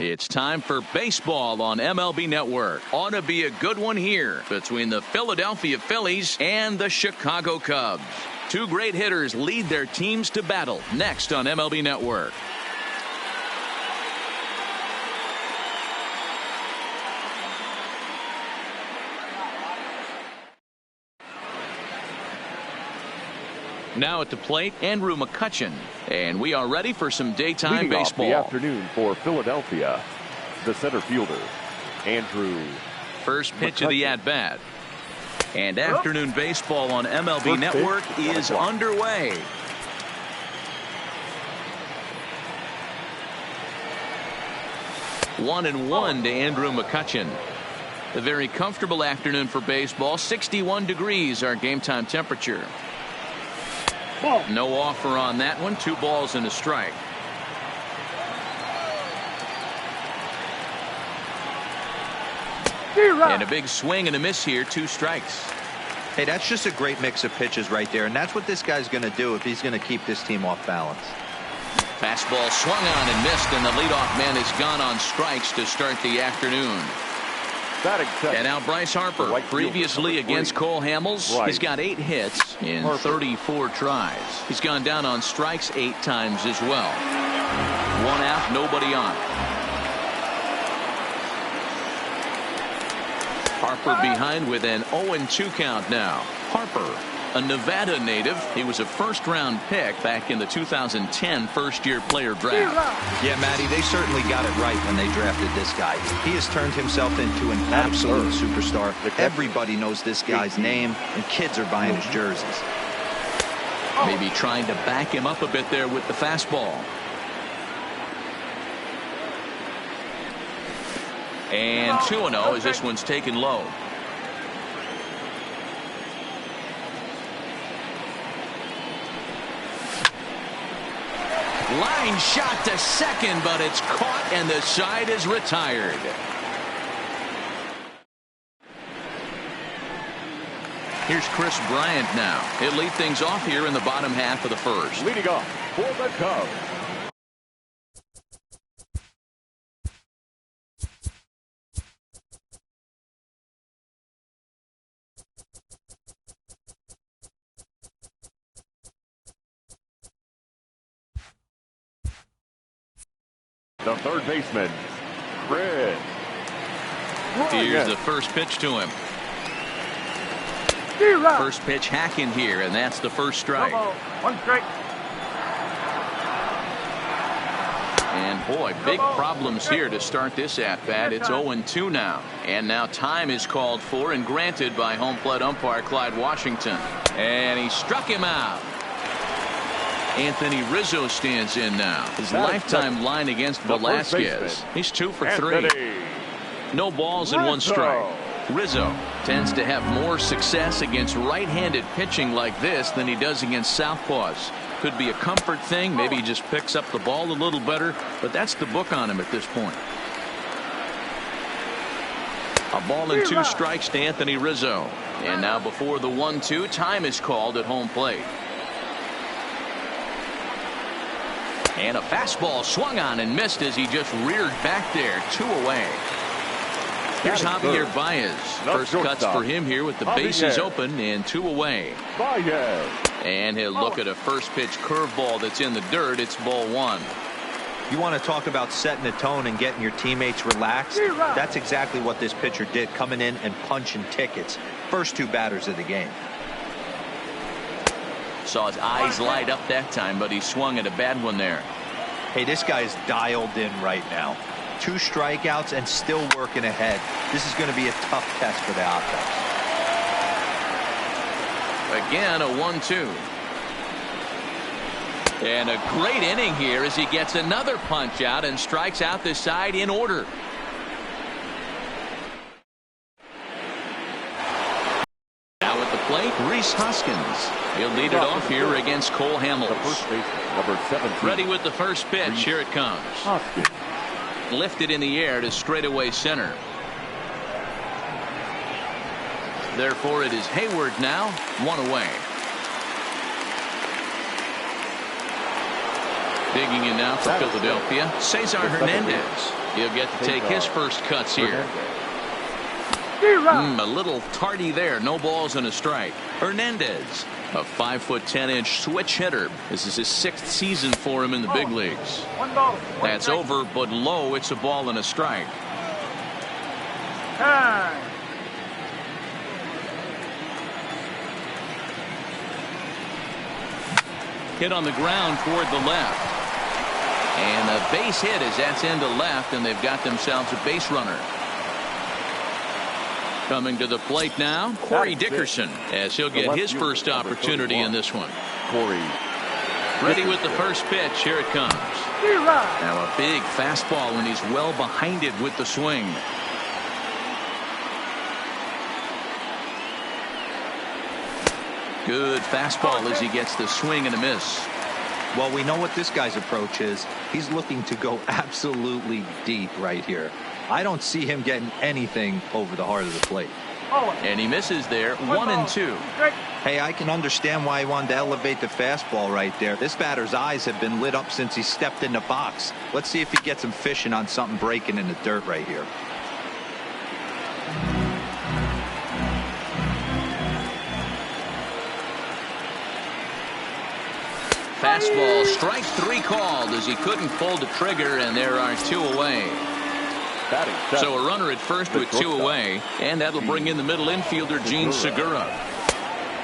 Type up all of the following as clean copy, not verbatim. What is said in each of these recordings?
It's time for baseball on MLB Network. Ought to be a good one here between the Philadelphia Phillies and the Chicago Cubs. Two great hitters lead their teams to battle next on MLB Network. Now at the plate, Andrew McCutchen. And we are ready for some daytime Leading baseball. off the afternoon for Philadelphia, the center fielder, Andrew. First pitch of the at-bat. And afternoon baseball on MLB Network is underway. One and one to Andrew McCutchen. A very comfortable afternoon for baseball. 61 degrees our game time temperature. No offer on that one. 2 balls and a strike. And a big swing and a miss here. 2 strikes. Hey, that's just a great mix of pitches right there, and that's what this guy's going to do if he's going to keep this team off balance. Fastball swung on and missed, and the leadoff man is gone on strikes to start the afternoon. And now Bryce Harper, previously against Cole Hamels. He's got 8 hits in 34 tries. He's gone down on strikes 8 times as well. 1 out, nobody on. Harper behind with an 0-2 count now. Harper, a Nevada native. He was a first-round pick back in the 2010 first-year player draft. Yeah, Matty, they certainly got it right when they drafted this guy. He has turned himself into an absolute superstar. Everybody knows this guy's name, and kids are buying his jerseys. Maybe trying to back him up a bit there with the fastball. And 2-0 as this one's taken low. Line shot to second, but it's caught and the side is retired. Here's Chris Bryant now. He'll lead things off here in the bottom half of the first. Leading off for the Cubs, the third baseman, Chris. Here's the first pitch to him. First pitch hacking here, and that's the first strike. 1 strike. And boy, big problems here to start this at-bat. It's 0-2 now. And now time is called for and granted by home plate umpire Clyde Washington. And he struck him out. Anthony Rizzo stands in now. His lifetime line against Velasquez. He's 2 for 3. No balls and 1 strike. Rizzo tends to have more success against right-handed pitching like this than he does against southpaws. Could be a comfort thing. Maybe he just picks up the ball a little better, but that's the book on him at this point. A ball and 2 strikes to Anthony Rizzo. And now before the 1-2, time is called at home plate. And a fastball swung on and missed as he just reared back there. 2 away. Here's Javier Baez. First cuts for him here with the bases open and 2 away. And he'll look at a first pitch curveball that's in the dirt. It's ball 1. You want to talk about setting the tone and getting your teammates relaxed? That's exactly what this pitcher did, coming in and punching tickets. First 2 batters of the game. Saw his eyes light up that time, but he swung at a bad one there. Hey, this guy's dialed in right now. 2 strikeouts and still working ahead. This is going to be a tough test for the offense. Again, a 1-2. And a great inning here as he gets another punch out and strikes out the side in order. Now at the plate, Rhys Hoskins. He'll lead it off here against Cole Hamels. number 17. Ready with the first pitch. Here it comes. Hoskins. Lifted in the air to straightaway center. Therefore, it is Hayward now, 1 away. Digging in now for Philadelphia, Cesar Hernandez. He'll get to take his first cuts here. A little tardy there. No balls and a strike. Hernandez, a 5'10" switch hitter. This is his 6th season for him in the big leagues. That's over, but low. It's a ball and a strike. Hit on the ground toward the left. And a base hit as that's into left, and they've got themselves a base runner. Coming to the plate now, Corey Dickerson, as he'll get his first opportunity in this one. Corey. Ready with the first pitch. Here it comes. Now a big fastball, and he's well behind it with the swing. Good fastball as he gets the swing and a miss. Well, we know what this guy's approach is. He's looking to go absolutely deep right here. I don't see him getting anything over the heart of the plate. And he misses there. 1-2. Hey, I can understand why he wanted to elevate the fastball right there. This batter's eyes have been lit up since he stepped in the box. Let's see if he gets him fishing on something breaking in the dirt right here. Fastball, strike 3 called as he couldn't pull the trigger, and there are 2 away. So a runner at first with 2 away, and that'll bring in the middle infielder, Gene Segura.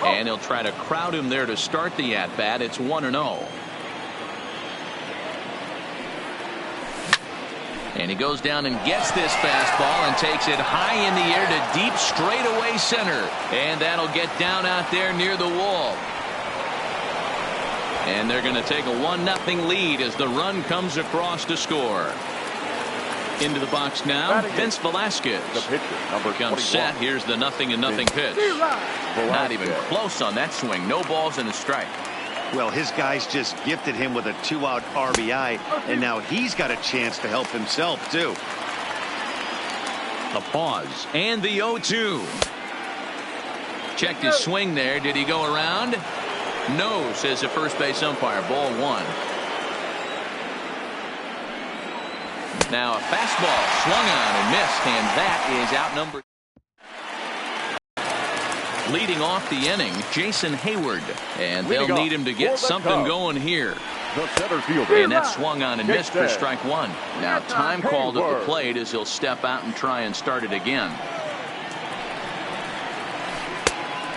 And he'll try to crowd him there to start the at-bat. It's 1-0. And he goes down and gets this fastball and takes it high in the air to deep straightaway center. And that'll get down out there near the wall. And they're going to take a 1-0 lead as the run comes across to score. Into the box now, Vince Velasquez. The pitcher, number comes set. Here's the 0-0 pitch. Not even close on that swing. No balls and a strike. Well, his guys just gifted him with a 2-out RBI, and now he's got a chance to help himself, too. A pause, and the 0-2. Checked his swing there. Did he go around? No, says the first base umpire. Ball 1. Now a fastball swung on and missed, and that is outnumbered. Leading off the inning, Jason Hayward, and they'll need him to get something going here. The center fielder. And that swung on and missed for strike 1. Now time called at the plate as he'll step out and try and start it again.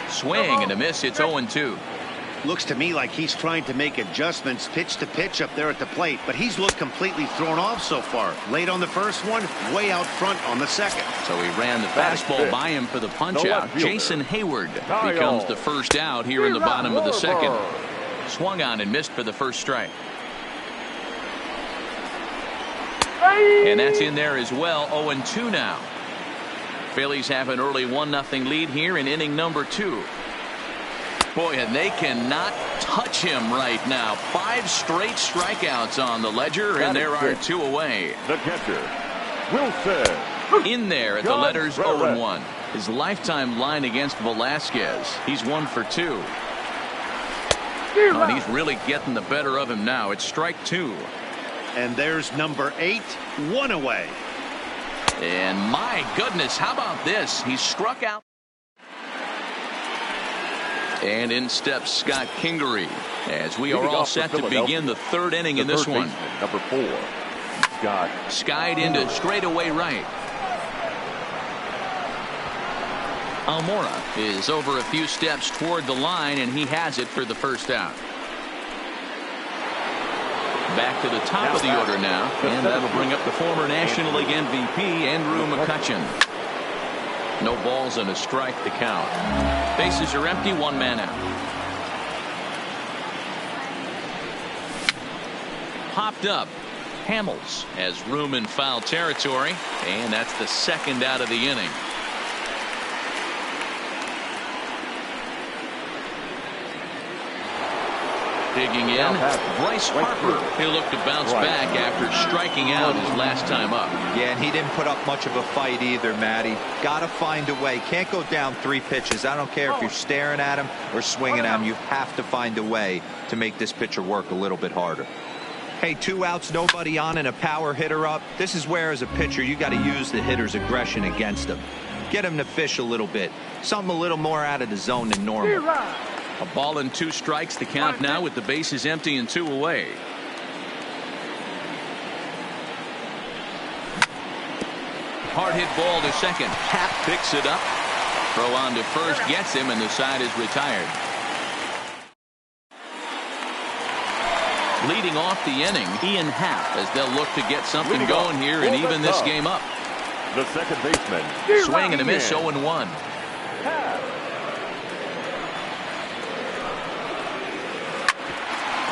Swing and a miss. It's 0-2. Looks to me like he's trying to make adjustments pitch to pitch up there at the plate, but he's looked completely thrown off so far. Late on the first one, way out front on the second. So he ran the fastball by him for the punch out. Jason Hayward becomes the first out here in the bottom of the second. Swung on and missed for the first strike. And that's in there as well. 0-2 now. Phillies have an early 1-0 lead here in inning number 2. Boy, and they cannot touch him right now. 5 straight strikeouts on the ledger, and there are 2 away. The catcher, Wilson. In there at the letters 0-1. His lifetime line against Velasquez. He's 1 for 2. Oh, and he's really getting the better of him now. It's strike 2. And there's number 8, 1 away. And my goodness, how about this? He struck out. And in steps Scott Kingery as we are all set to begin the 3rd inning in this one. Number 4, Scott. Skied into straightaway right. Almora is over a few steps toward the line, and he has it for the first out. Back to the top of the order now, and that'll bring up the former National League MVP, Andrew McCutchen. No balls and a strike to count. Bases are empty, 1 man out. Popped up. Hamels has room in foul territory, and that's the 2nd out of the inning. Digging in, Bryce Harper. He'll look to bounce back after striking out his last time up. Yeah, and he didn't put up much of a fight either, Matty. Got to find a way. Can't go down 3 pitches. I don't care if you're staring at him or swinging at him. You have to find a way to make this pitcher work a little bit harder. Hey, 2 outs, nobody on, and a power hitter up. This is where, as a pitcher, you got to use the hitter's aggression against him. Get him to fish a little bit. Something a little more out of the zone than normal. A ball and 2 strikes the count now with the bases empty and 2 away. Hard hit ball to second. Happ picks it up. Throw on to first gets him, and the side is retired. Leading off the inning, Ian Happ, as they'll look to get something going here and even this game up. The second baseman. Swing and a miss, 0-1.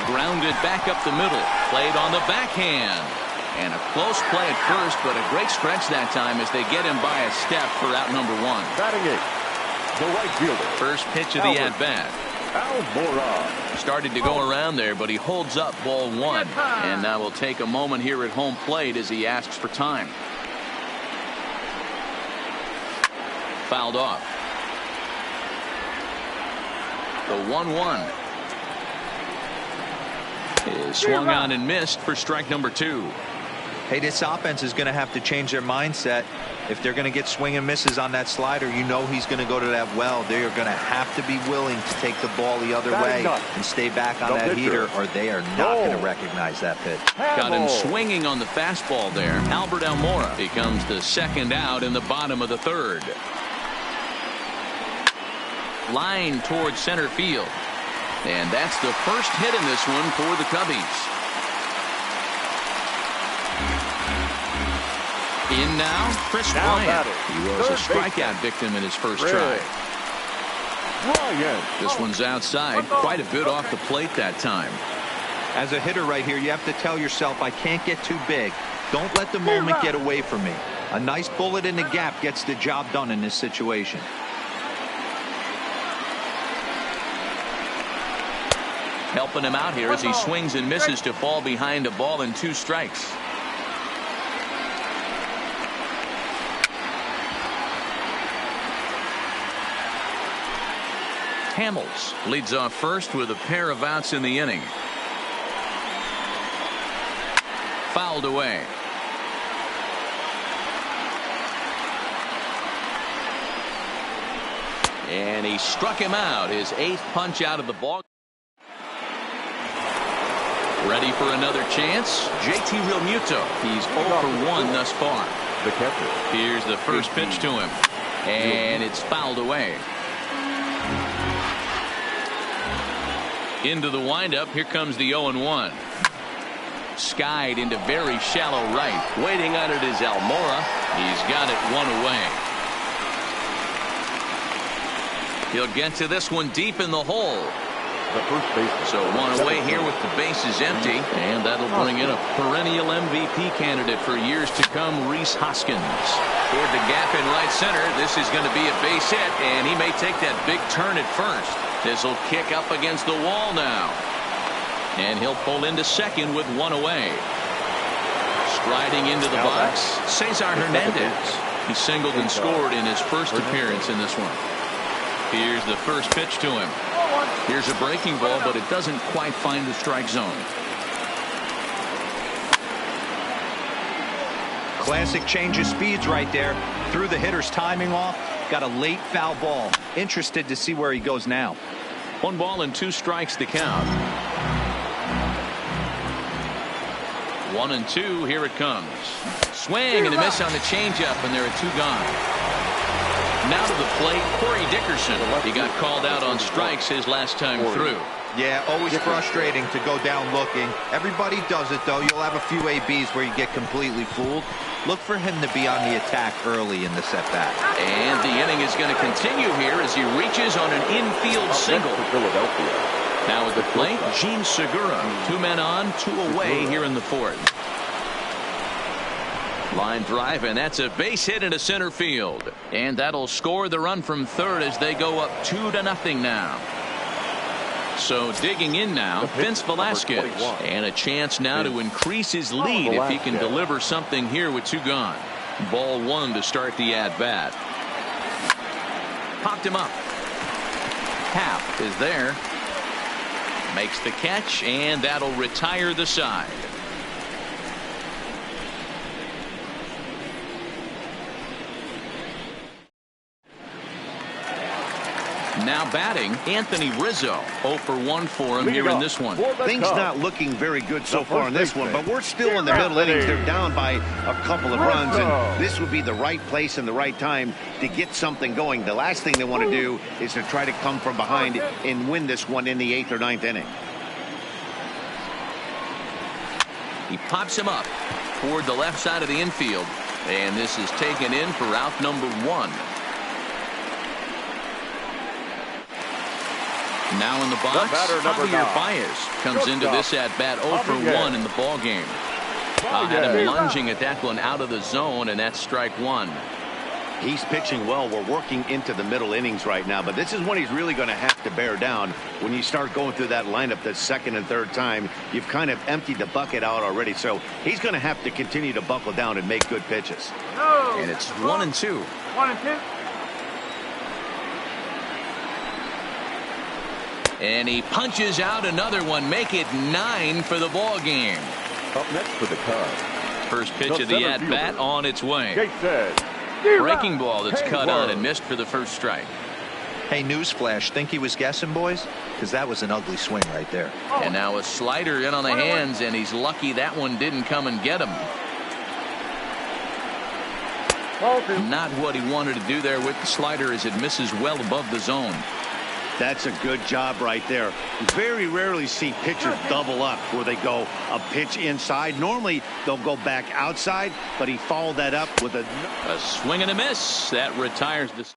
Grounded back up the middle. Played on the backhand. And a close play at first, but a great stretch that time as they get him by a step for out number 1. Batting it, the right fielder. First pitch of the at-bat. Almora. Started to go around there, but he holds up ball 1. And now we'll take a moment here at home plate as he asks for time. Fouled off. The 1-1 is swung on and missed for strike number 2. Hey, this offense is going to have to change their mindset. If they're going to get swing and misses on that slider, you know he's going to go to that well. They are going to have to be willing to take the ball the other way and stay back on that heater, or they are not going to recognize that pitch. Got him swinging on the fastball there. Albert Almora becomes the second out in the bottom of the 3rd. Line towards center field. And that's the first hit in this one for the Cubbies. In now, Chris Bryant. He was a strikeout victim in his first try. This one's outside, quite a bit off the plate that time. As a hitter right here, you have to tell yourself, I can't get too big. Don't let the moment get away from me. A nice bullet in the gap gets the job done in this situation. Helping him out here as he swings and misses to fall behind a ball and 2 strikes. Hamels leads off first with a pair of outs in the inning. Fouled away. And he struck him out, his 8th punch out of the ball. Ready for another chance? JT Realmuto. He's 0 for 1 thus far. The catcher. Here's the first pitch to him. And it's fouled away. Into the windup. Here comes the 0-1. Skied into very shallow right. Waiting on it is Almora. He's got it 1 away. He'll get to this one deep in the hole. The first baseman. So 1 away here with the bases empty. And that'll bring in a perennial MVP candidate for years to come, Rhys Hoskins. Toward the gap in right center. This is going to be a base hit, and he may take that big turn at first. This will kick up against the wall now. And he'll pull into second with 1 away. Striding into the box, Cesar Hernandez. He singled and scored in his first appearance in this one. Here's the first pitch to him. Here's a breaking ball, but it doesn't quite find the strike zone. Classic change of speeds right there. Threw the hitter's timing off. Got a late foul ball. Interested to see where he goes now. 1 ball and 2 strikes to count. 1-2. Here it comes. Swing and a miss on the changeup, and there are 2 gone. Now to the plate, Corey Dickerson. He got called out on strikes his last time through. Yeah, always frustrating to go down looking. Everybody does it, though. You'll have a few ABs where you get completely fooled. Look for him to be on the attack early in the setback. And the inning is going to continue here as he reaches on an infield single. Now at the plate, Gene Segura. 2 men on, 2 away here in the 4th. Line drive, and that's a base hit into center field. And that'll score the run from 3rd as they go up 2-0 now. So digging in now, Vince Velasquez. And a chance now to increase his lead if he can deliver something here with 2 gone. Ball 1 to start the at-bat. Popped him up. Happ is there. Makes the catch, and that'll retire the side. Now batting, Anthony Rizzo. 0 for 1 for him here in this one. Things not looking very good so far in this one, but we're still in the middle innings. They're down by a couple of runs, and this would be the right place and the right time to get something going. The last thing they want to do is to try to come from behind and win this one in the 8th or 9th inning. He pops him up toward the left side of the infield, and this is taken in for out number 1. Now in the box, Javier Baez comes into this at bat 0 for 1 in the ball game. Had him lunging at that one out of the zone, and that's strike 1. He's pitching well. We're working into the middle innings right now, but this is when he's really going to have to bear down. When you start going through that lineup the second and third time, you've kind of emptied the bucket out already. So he's going to have to continue to buckle down and make good pitches. And it's 1-2. 1-2. And he punches out another one, make it 9 for the ball game. Up next for the Cubs. First pitch of the at-bat on its way. Jason. Breaking ball that's cut on and missed for the first strike. Hey, newsflash, think he was guessing, boys? Because that was an ugly swing right there. And now a slider in on the hands, and he's lucky that one didn't come and get him. Not what he wanted to do there with the slider, as it misses well above the zone. That's a good job right there. Very rarely see pitchers double up where they go a pitch inside. Normally they'll go back outside, but he followed that up with a swing and a miss. That retires the.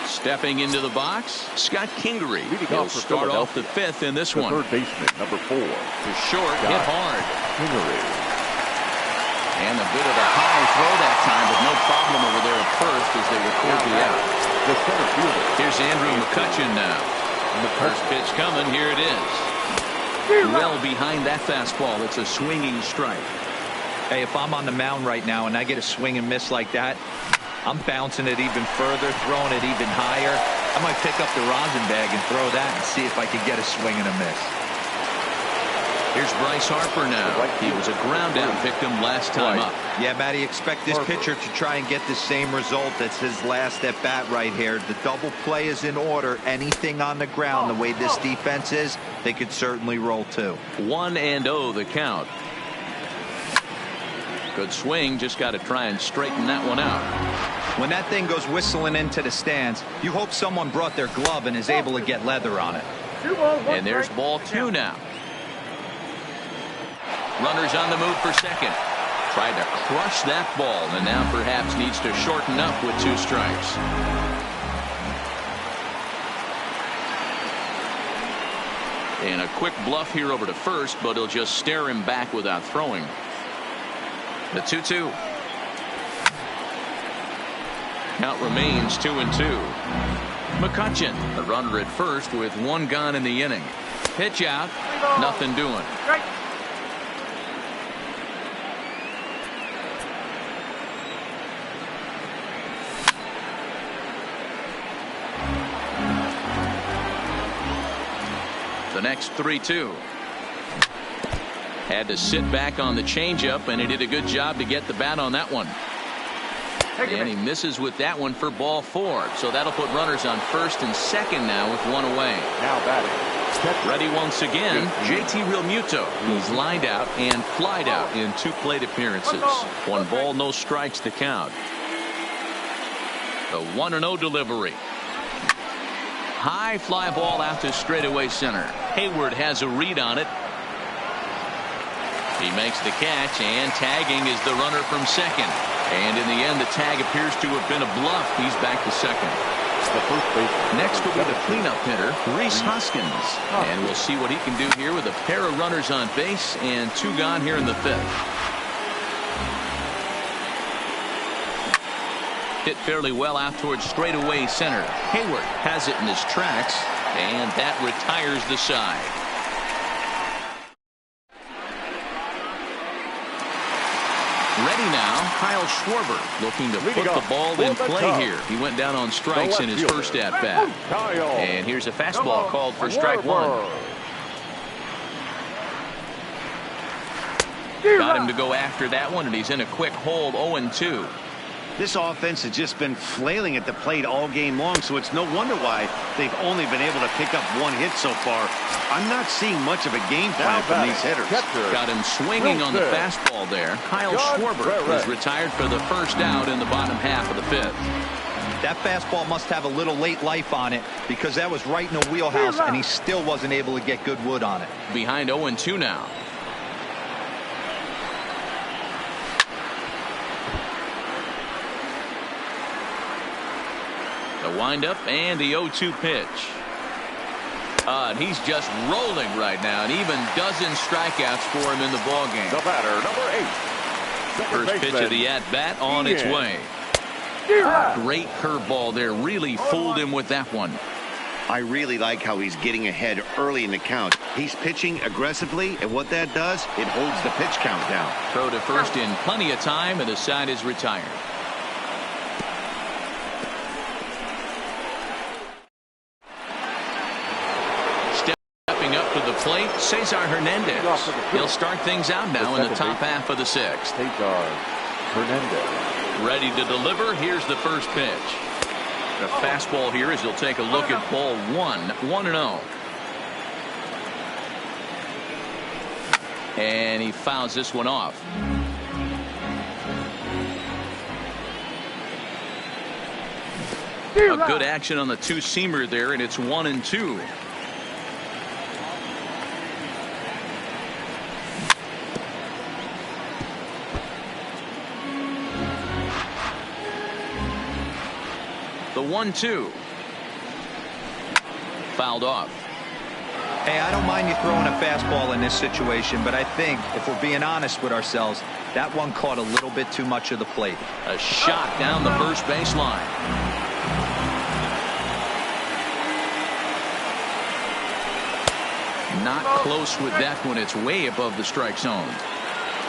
Stepping into the box, Scott Kingery. He'll start off the 5th in this one. Third baseman, number 4. To short, hit hard. Kingery. And a bit of a high throw that time, but no problem over there at first as they record the out. The center fielder. Here's Andrew McCutchen now. And the first pitch coming. Here it is. Well behind that fastball. It's a swinging strike. Hey, if I'm on the mound right now and I get a swing and miss like that, I'm bouncing it even further, throwing it even higher. I might pick up the rosin bag and throw that and see if I can get a swing and a miss. Here's Bryce Harper now. He was a ground out victim last time up. Yeah, Matty, expect this pitcher to try and get the same result as his last at bat right here. The double play is in order. Anything on the ground, the way this defense is, they could certainly roll too. 1-0 the count. Good swing, just got to try and straighten that one out. When that thing goes whistling into the stands, you hope someone brought their glove and is able to get leather on it. And there's ball 2 now. Runners on the move for second. Tried to crush that ball, and now perhaps needs to shorten up with 2 strikes. And a quick bluff here over to first, but he'll just stare him back without throwing. The 2-2. Count remains 2-2. McCutchen, the runner at first with 1 gone in the inning. Pitch out, nothing doing. The next 3-2. Had to sit back on the changeup, and he did a good job to get the bat on that one. And he misses with that one for ball 4. So that'll put runners on first and second now with 1 away. Now batting. Ready once again, JT Realmuto. He's lined out and flied out in 2 plate appearances. 1 ball, no strikes to count. The 1-0 delivery. High fly ball out to straightaway center. Hayward has a read on it. He makes the catch, and tagging is the runner from second. And in the end, the tag appears to have been a bluff. He's back to second. Next will be the cleanup hitter, Rhys Hoskins. And we'll see what he can do here with a pair of runners on base and 2 gone here in the 5th. Hit fairly well out towards straightaway center. Hayward has it in his tracks, and that retires the side. Ready now, Kyle Schwarber looking to put the ball in play here. He went down on strikes in his first at bat. And here's a fastball called for strike 1. Got him to go after that one, and he's in a quick hold. 0-2. This offense has just been flailing at the plate all game long, so it's no wonder why they've only been able to pick up one hit so far. I'm not seeing much of a game plan from these hitters. Got him swinging on the fastball there. Kyle Schwarber is retired for the first out in the bottom half of the fifth. That fastball must have a little late life on it because that was right in the wheelhouse, and he still wasn't able to get good wood on it. Behind 0-2 now. The windup and the 0-2 pitch. And he's just rolling right now, and even dozen strikeouts for him in the ballgame. The batter, number 8. First pitch of the at-bat on its way. Great curveball there. Really fooled him with that one. I really like how he's getting ahead early in the count. He's pitching aggressively, and what that does, it holds the pitch count down. Throw to first in plenty of time, and the side is retired. Up to the plate, Cesar Hernandez. He'll start things out now in the top half of the sixth. Cesar Hernandez. Ready to deliver. Here's the first pitch. The fastball here as he'll take a look at ball 1-0. And he fouls this one off. A good action on the two-seamer there, and it's 1-2. The 1-2. Fouled off. Hey, I don't mind you throwing a fastball in this situation, but I think if we're being honest with ourselves, that one caught a little bit too much of the plate. A shot down the first baseline. Not close with that one. It's way above the strike zone.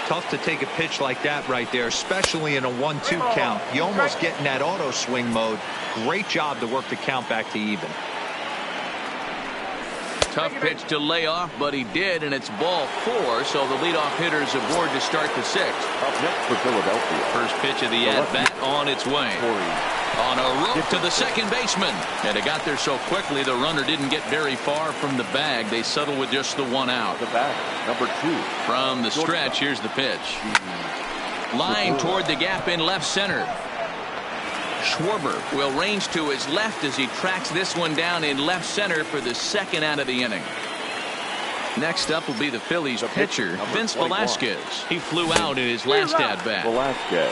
Tough to take a pitch like that right there, especially in a 1-2 count. You almost get in that auto swing mode. Great job to work the count back to even. Tough pitch to lay off, but he did, and it's ball 4, so the leadoff hitter's aboard to start the sixth. Up next for Philadelphia. First pitch of the at-bat on its way. On a rope to the second baseman. And it got there so quickly the runner didn't get very far from the bag. They settled with just the one out. The back, number 2. From the stretch, here's the pitch. Line toward the gap in left center. Schwarber will range to his left as he tracks this one down in left center for the second out of the inning. Next up will be the Phillies pitcher, Vince Velasquez. He flew out in his last at-bat.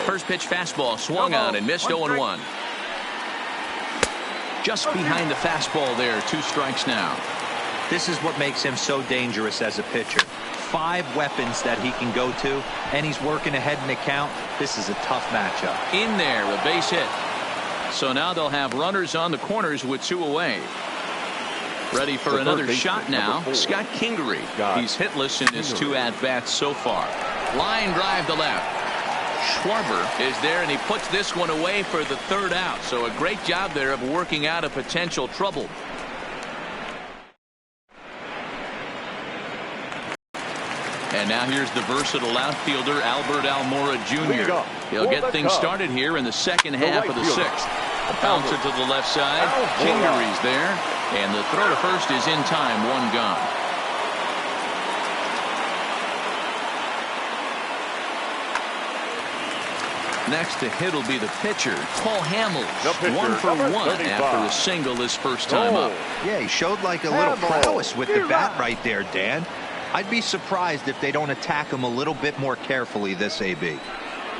First pitch fastball swung on and missed 0-1. Just behind the fastball there, 2 strikes now. This is what makes him so dangerous as a pitcher. 5 weapons that he can go to, and he's working ahead in the count. This is a tough matchup. In there, a base hit. So now they'll have runners on the corners with 2 away. Ready for another shot now, Scott Kingery. He's hitless in his 2 at-bats so far. Line drive to left. Schwarber is there, and he puts this one away for the 3rd out. So a great job there of working out a potential trouble. And now here's the versatile outfielder, Albert Almora Jr. He'll get things started here in the second half of the 6th. A bouncer to the left side. Kingery's there. And the throw to first is in time. 1 gone. Next to hit will be the pitcher, Paul Hamels. 1 for 1 after a single his first time up. Yeah, he showed like a little prowess with the bat right there, Dan. I'd be surprised if they don't attack him a little bit more carefully this AB.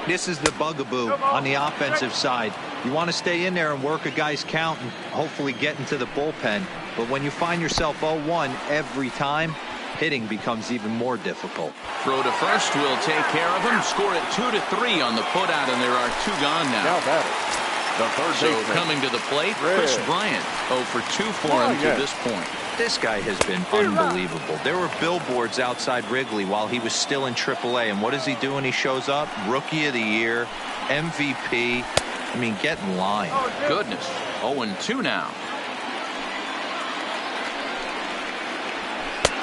This is the bugaboo on the offensive side. You want to stay in there and work a guy's count and hopefully get into the bullpen. But when you find yourself 0-1 every time, hitting becomes even more difficult. Throw to first will take care of him. Score it 2-3 on the putout, and there are 2 gone now. So coming to the plate, Chris Bryant. 0 for 2 for him to this point. This guy has been unbelievable. There were billboards outside Wrigley while he was still in AAA. And what does he do when he shows up? Rookie of the Year, MVP. I mean, get in line. Goodness. 0-2 now.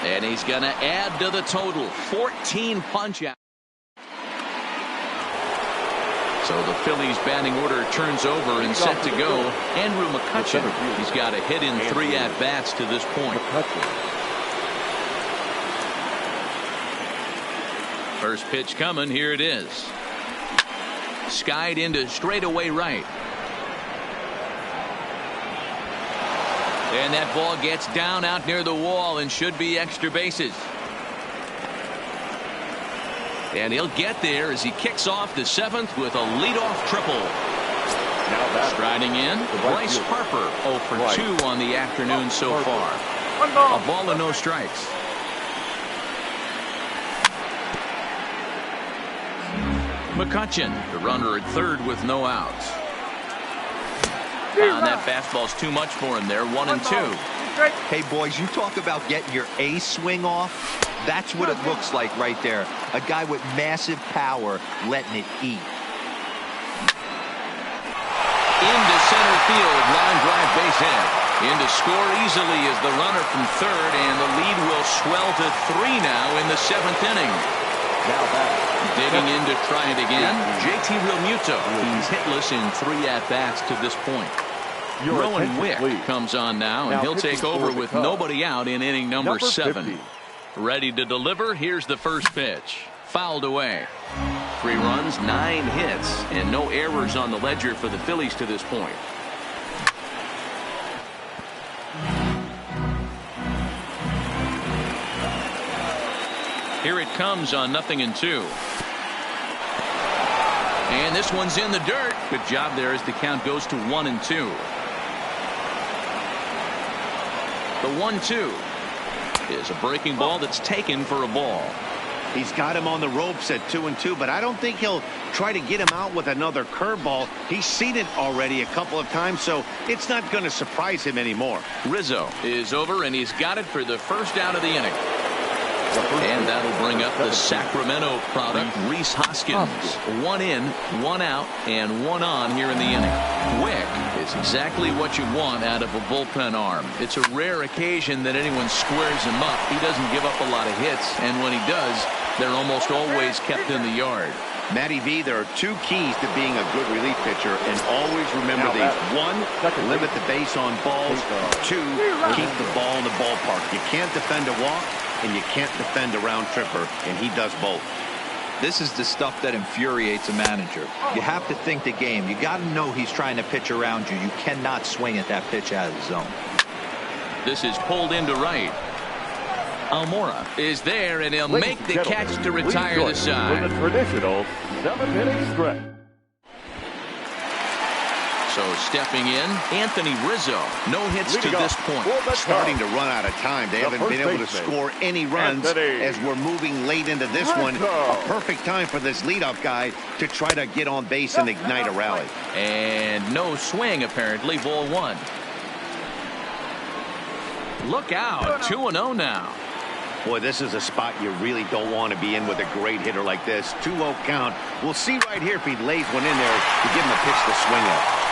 And he's going to add to the total. 14 punch-outs. So the Phillies batting order turns over and set to go. Andrew McCutchen. He's got a hit in 3 at-bats to this point. First pitch coming. Here it is. Skied into straightaway right. And that ball gets down out near the wall and should be extra bases. And he'll get there as he kicks off the 7th with a leadoff triple. Striding in, Bryce Harper 0 for 2 on the afternoon so far. A ball and no strikes. McCutchen, the runner at third with no outs. And that fastball's too much for him there. 1 and 2. Hey, boys, you talk about getting your A swing off. That's what it looks like right there. A guy with massive power letting it eat. Into center field, line drive base hit. In to score easily is the runner from third, and the lead will swell to 3 now in the 7th inning. Digging in to try it again, JT Realmuto. He's hitless in 3 at-bats to this point. Rowan Wick comes on now, and he'll take over with nobody out in inning number 7. Ready to deliver. Here's the first pitch. Fouled away. 3 runs, 9 hits, and no errors on the ledger for the Phillies to this point. Here it comes on 0-2. And this one's in the dirt. Good job there as the count goes to 1-2. The 1-2 is a breaking ball that's taken for a ball. He's got him on the ropes at 2-2, but I don't think he'll try to get him out with another curveball. He's seen it already a couple of times, so it's not going to surprise him anymore. Rizzo is over, and he's got it for the first out of the inning. And that'll bring up the Sacramento product, Rhys Hoskins. 1 in, 1 out, and 1 on here in the inning. Wick is exactly what you want out of a bullpen arm. It's a rare occasion that anyone squares him up. He doesn't give up a lot of hits, and when he does, they're almost always kept in the yard. Matty V, there are 2 keys to being a good relief pitcher, and always remember these. 1, limit the base on balls. 2, keep the ball in the ballpark. You can't defend a walk, and you can't defend a round tripper, and he does both. This is the stuff that infuriates a manager. You have to think the game. You got to know he's trying to pitch around you. You cannot swing at that pitch out of the zone. This is pulled into right. Almora is there, and he'll make the catch to retire the side. With a traditional 7th-inning stretch. So stepping in, Anthony Rizzo. No hits to this point. Starting to run out of time. They haven't been able to score any runs as we're moving late into this one. A perfect time for this leadoff guy to try to get on base and ignite a rally. And no swing, apparently. Ball 1. Look out. 2-0 now. Boy, this is a spot you really don't want to be in with a great hitter like this. 2-0 count. We'll see right here if he lays one in there to give him a pitch to swing at.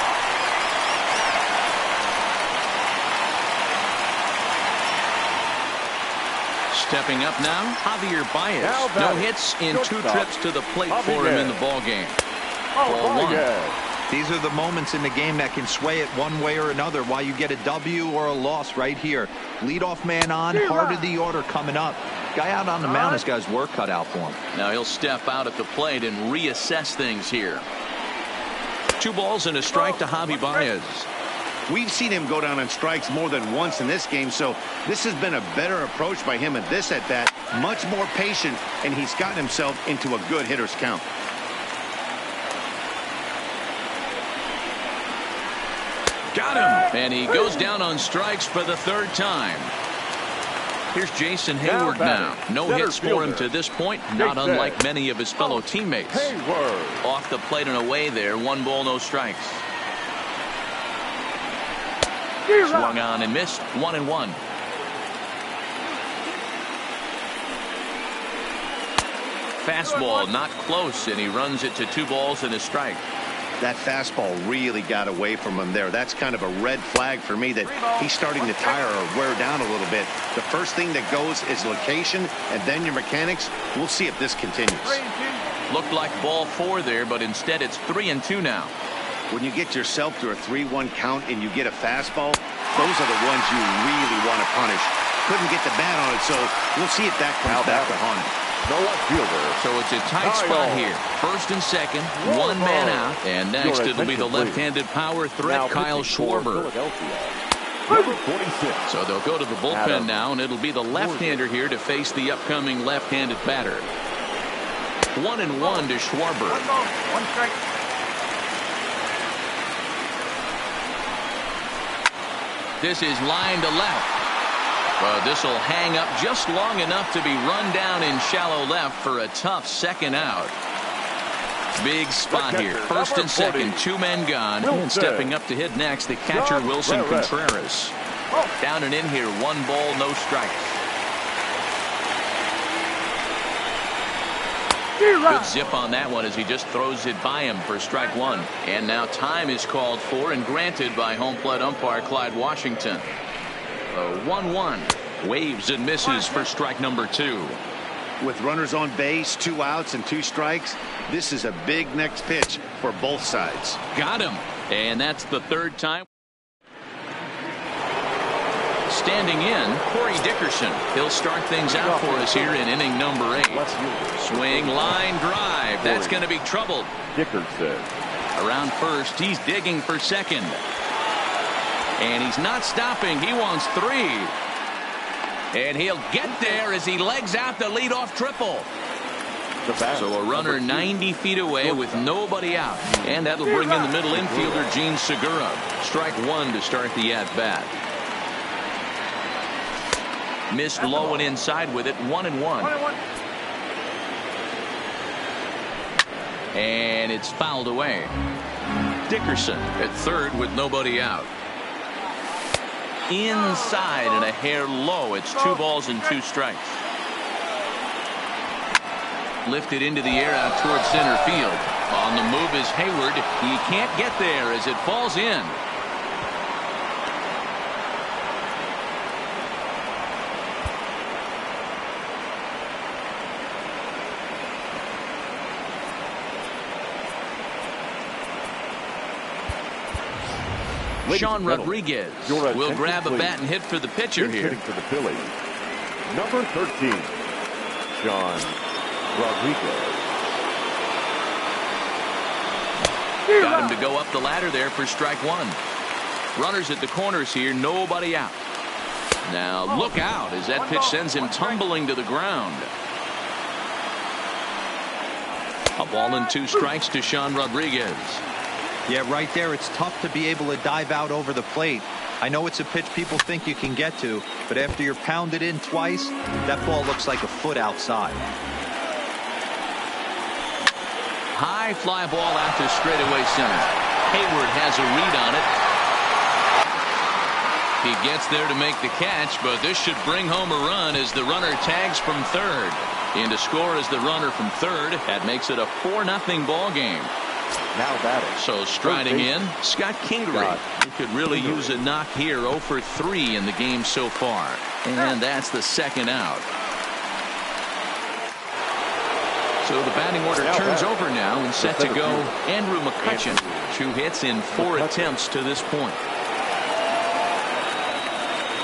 Stepping up now, Javier Baez. No hits in 2 trips to the plate for him in the ballgame. Ball 1. These are the moments in the game that can sway it one way or another, why you get a W or a loss right here. Leadoff man on, heart of the order coming up. Guy out on the mound has got his work cut out for him. Now he'll step out at the plate and reassess things here. 2 balls and a strike to Javi Baez. We've seen him go down on strikes more than once in this game, so this has been a better approach by him at this at-bat. Much more patient, and he's gotten himself into a good hitter's count. Got him! And he goes down on strikes for the 3rd time. Here's Jason Hayward now. No hits for him to this point, not unlike many of his fellow teammates. Off the plate and away there. 1 ball, no strikes. Swung on and missed. 1-1. Fastball not close, and he runs it to 2 balls and a strike. That fastball really got away from him there. That's kind of a red flag for me that he's starting to tire or wear down a little bit. The first thing that goes is location and then your mechanics. We'll see if this continues. Looked like ball 4 there, but instead it's 3-2 now. When you get yourself to a 3-1 count and you get a fastball, those are the ones you really want to punish. Couldn't get the bat on it, so we'll see if that comes back to haunt him. The left fielder. So it's a tight spot here. First and second, one man out. And next it'll be the left-handed power threat, Kyle Schwarber. So they'll go to the bullpen now, and it'll be the left-hander here to face the upcoming left-handed batter. 1-1 to Schwarber. One strike. This is line to left. But this will hang up just long enough to be run down in shallow left for a tough second out. Big spot here. First and second, 2 men gone. And stepping up to hit next, the catcher Wilson Contreras. Down and in here, 1 ball, no strikes. Good zip on that one as he just throws it by him for strike 1. And now time is called for and granted by home plate umpire Clyde Washington. 1-1. Waves and misses for strike number 2. With runners on base, 2 outs and 2 strikes, this is a big next pitch for both sides. Got him. And that's the 3rd time. Standing in, Corey Dickerson. He'll start things out for us here in inning number 8. Swing, line, drive. That's going to be troubled. Dickerson. Around first, he's digging for second. And he's not stopping. He wants 3. And he'll get there as he legs out the leadoff triple. So a runner 90 feet away with nobody out. And that'll bring in the middle infielder, Gene Segura. Strike 1 to start the at-bat. Missed low and inside with it. 1-1. And it's fouled away. Dickerson at third with nobody out. Inside and a hair low. It's 2 balls and 2 strikes. Lifted into the air out towards center field. On the move is Hayward. He can't get there as it falls in. Sean Rodriguez will grab a bat and hit for the pitcher here. Hitting for the Phillies, number 13, Sean Rodriguez. Got him to go up the ladder there for strike 1. Runners at the corners here, nobody out. Now look out as that pitch sends him tumbling to the ground. A ball and 2 strikes to Sean Rodriguez. Yeah, right there, it's tough to be able to dive out over the plate. I know it's a pitch people think you can get to, but after you're pounded in twice, that ball looks like a foot outside. High fly ball out to straightaway center. Hayward has a read on it. He gets there to make the catch, but this should bring home a run as the runner tags from third. In to score is the runner from third. That makes it a 4-0 ball game. Now batting. So striding in, Scott Kingery. He could really use a knock here. 0 for 3 in the game so far. And that's the 2nd out. So the batting order turns over now and set to go Andrew McCutchen. 2 hits in 4 attempts to this point.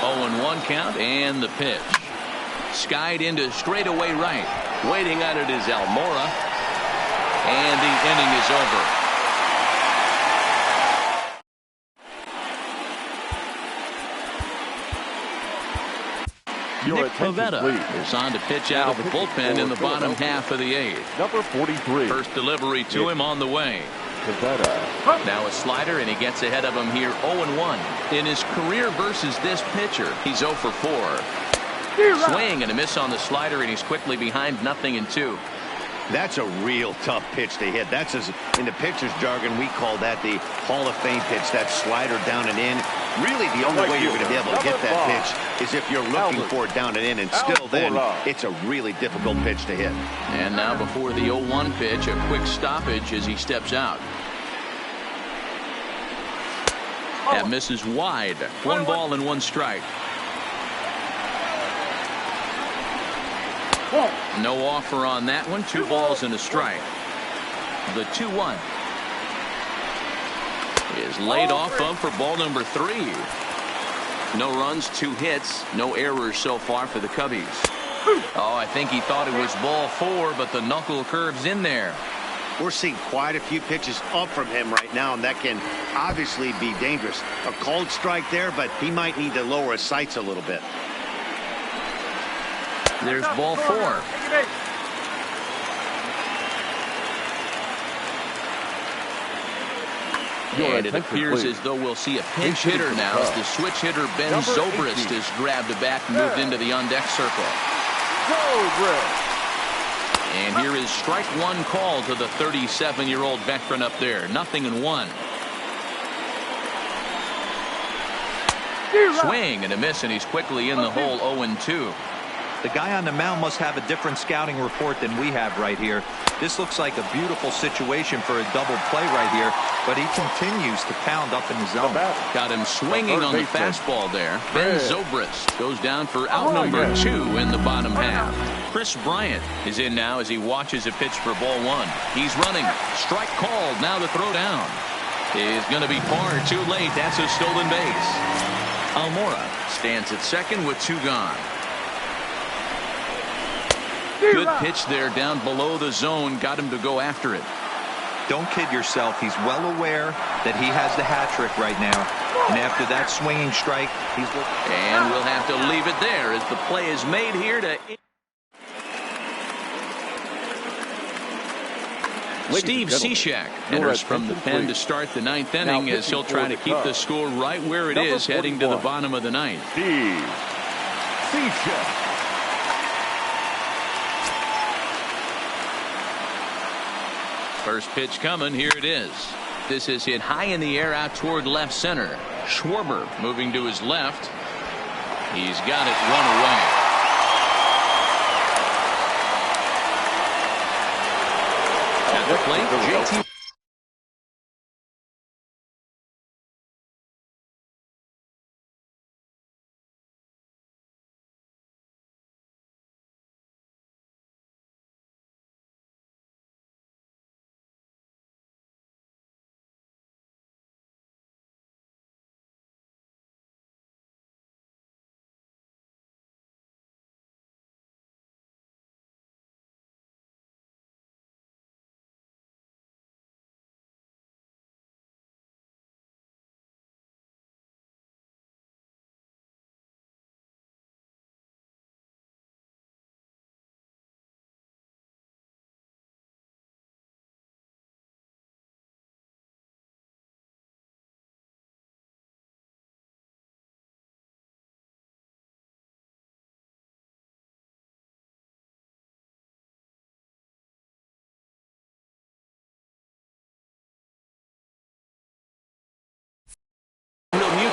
0-1 count and the pitch. Skied into straightaway right. Waiting on it is Almora. And the inning is over. Nick Pivetta is on to pitch out of the bullpen in the bottom half of the 8th. Number 43. First delivery to him on the way. Pivetta. Now a slider, and he gets ahead of him here 0-1. In his career versus this pitcher, he's 0 for 4. Swing and a miss on the slider, and he's quickly behind 0-2. That's a real tough pitch to hit. That's in the pitcher's jargon, we call that the Hall of Fame pitch, that slider down and in. Really, the only way you're going to be able to get that pitch is if you're looking for it down and in, and still then, it's a really difficult pitch to hit. And now before the 0-1 pitch, a quick stoppage as he steps out. That misses wide. 1 ball and 1 strike. No offer on that one. 2 balls and a strike. The 2-1 is laid off of for ball number 3. No runs, 2 hits, no errors so far for the Cubbies. Oh, I think he thought it was ball 4, but the knuckle curve's in there. We're seeing quite a few pitches up from him right now, and that can obviously be dangerous. A cold strike there, but he might need to lower his sights a little bit. There's ball 4. And it appears as though we'll see a pinch hitter now as the switch hitter Ben Zobrist has grabbed a bat and moved into the on-deck circle. And here is strike 1 call to the 37-year-old veteran up there. 0-1. Swing and a miss, and he's quickly in the hole. 0-2. The guy on the mound must have a different scouting report than we have right here. This looks like a beautiful situation for a double play right here, but he continues to pound up in the zone. Got him swinging on the fastball there. Ben Zobrist goes down for out number 2 in the bottom half. Chris Bryant is in now as he watches a pitch for ball 1. He's running. Strike called. Now the throw down is going to be far too late. That's a stolen base. Almora stands at second with 2 gone. Good pitch there down below the zone. Got him to go after it. Don't kid yourself. He's well aware that he has the hat trick right now. And after that swinging strike, he's looking. And we'll have to leave it there as the play is made here to Steve Cishek enters from the pen to start the 9th inning as he'll try to keep the score right where it is heading to the bottom of the 9th. Steve Cishek. First pitch coming. Here it is. This is hit high in the air out toward left center. Schwarber moving to his left. He's got it 1 away. At the plate, JT.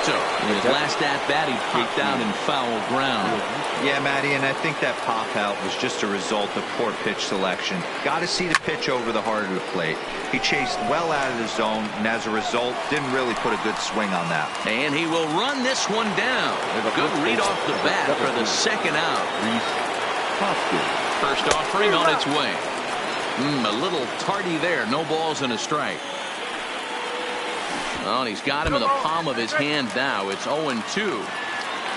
In his last at-bat, he kicked out in foul ground. Yeah, Matty, and I think that pop-out was just a result of poor pitch selection. Got to see the pitch over the heart of the plate. He chased well out of the zone, and as a result, didn't really put a good swing on that. And he will run this one down. Good read off the bat for the 2nd out. First offering on its way. A little tardy there. No balls and a strike. Oh, and he's got him in the palm of his hand now. It's 0-2.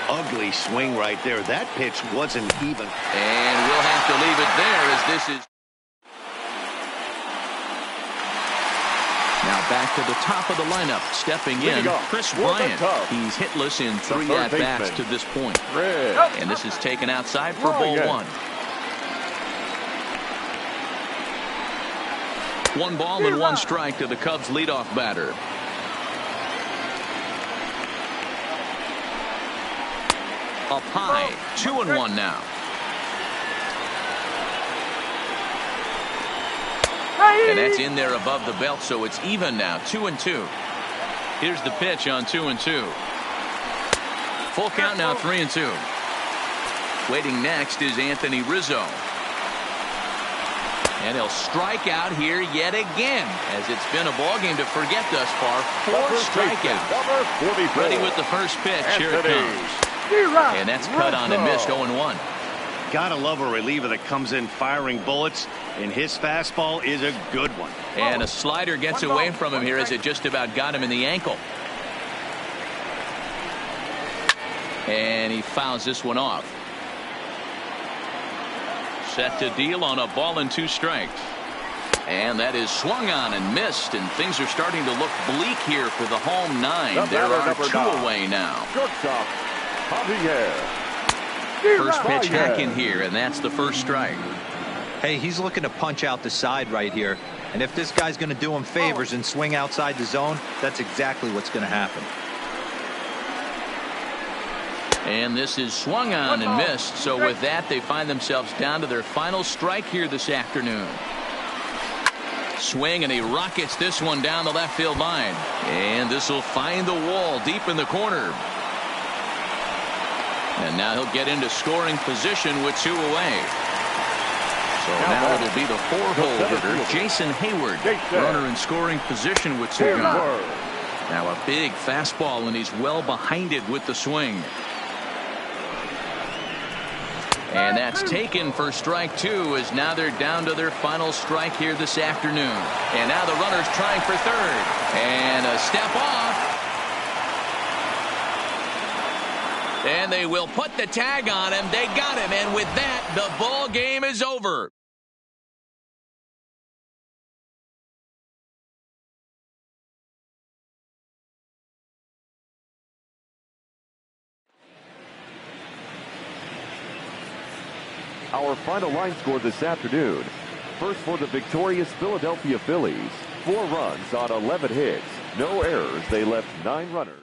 Ugly swing right there. That pitch wasn't even. And we'll have to leave it there as this is. Now back to the top of the lineup. Stepping in, Chris Bryant. He's hitless in 3 at-bats to this point. And this is taken outside for ball 1. 1 ball and 1 strike to the Cubs leadoff batter. Up high, 2-1 now. And that's in there above the belt, so it's even now, 2-2. Here's the pitch on 2-2. Full count now, 3-2. Waiting next is Anthony Rizzo. And he'll strike out here yet again, as it's been a ball game to forget thus far. 4 strikeouts. Ready with the first pitch. Here it comes. And that's cut on and missed. 0-1. Gotta love a reliever that comes in firing bullets, and his fastball is a good one. And a slider gets away from him here as it just about got him in the ankle. And he fouls this one off. Set to deal on a ball and 2 strikes. And that is swung on and missed, and things are starting to look bleak here for the home 9. There are 2 away now. Shortstop, Javier. First pitch hack in here, and that's the first strike. Hey, he's looking to punch out the side right here. And if this guy's going to do him favors and swing outside the zone, that's exactly what's going to happen. And this is swung on and missed. So with that, they find themselves down to their final strike here this afternoon. Swing, and he rockets this one down the left field line. And this will find the wall deep in the corner. And now he'll get into scoring position with 2 away. So now it'll be the 4-hole hitter, Jason Hayward. Runner in scoring position with 2 gone. Now a big fastball, and he's well behind it with the swing. And that's taken for strike 2, as now they're down to their final strike here this afternoon. And now the runner's trying for third. And a step off. And they will put the tag on him. They got him. And with that, the ball game is over. Our final line score this afternoon. First for the victorious Philadelphia Phillies. 4 runs on 11 hits. No errors. They left 9 runners.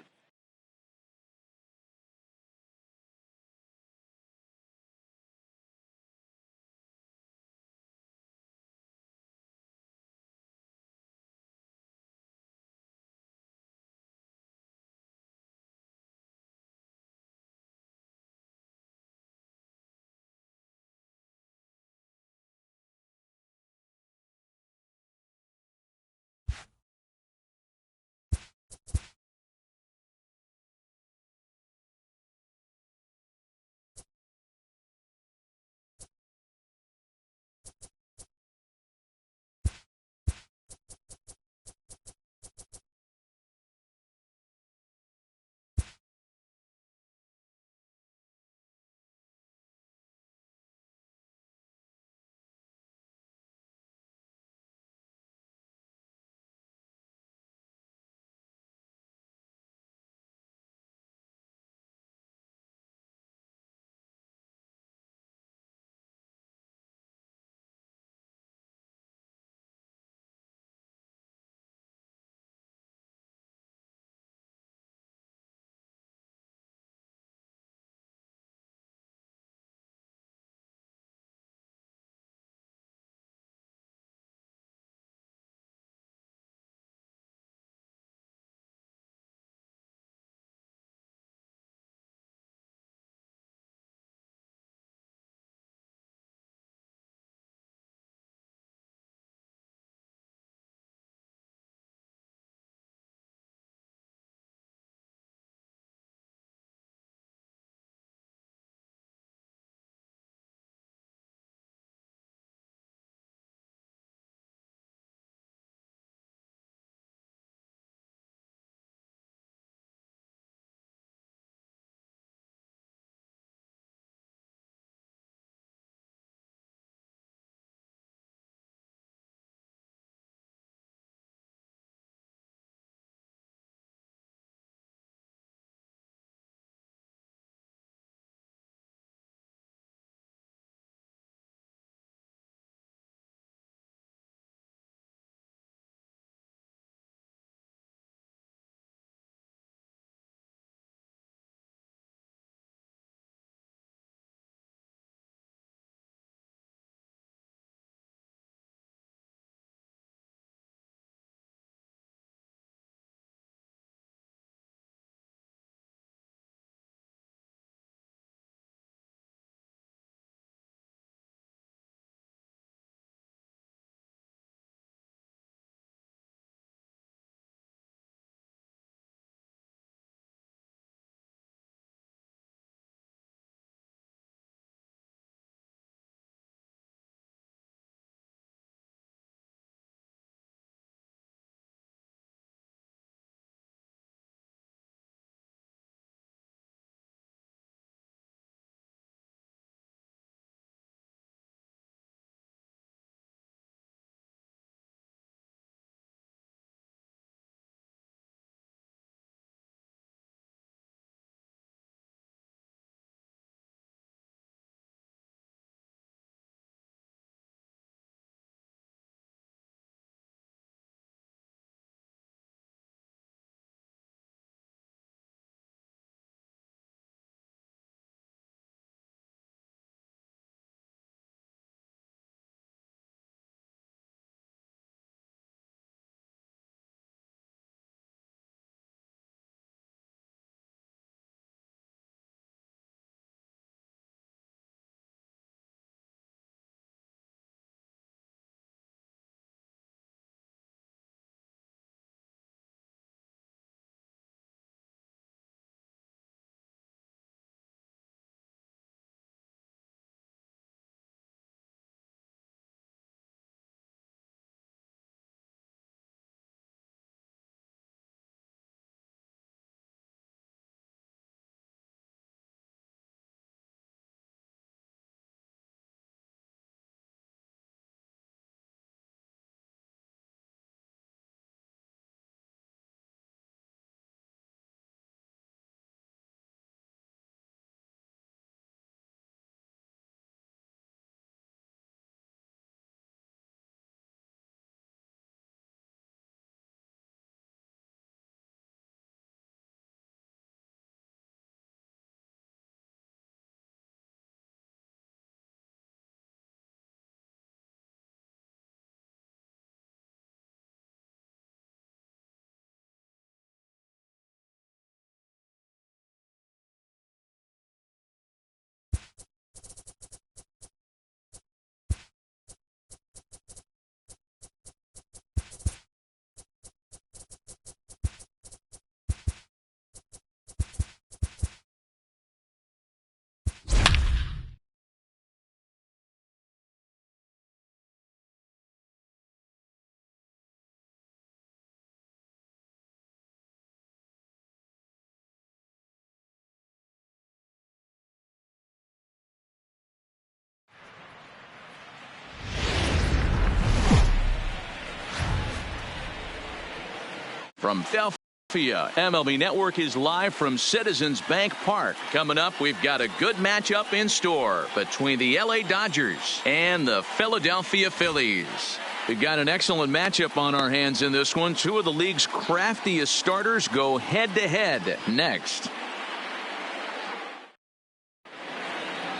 From Philadelphia, MLB Network is live from Citizens Bank Park. Coming up, we've got a good matchup in store between the LA Dodgers and the Philadelphia Phillies. We've got an excellent matchup on our hands in this one. Two of the league's craftiest starters go head-to-head next.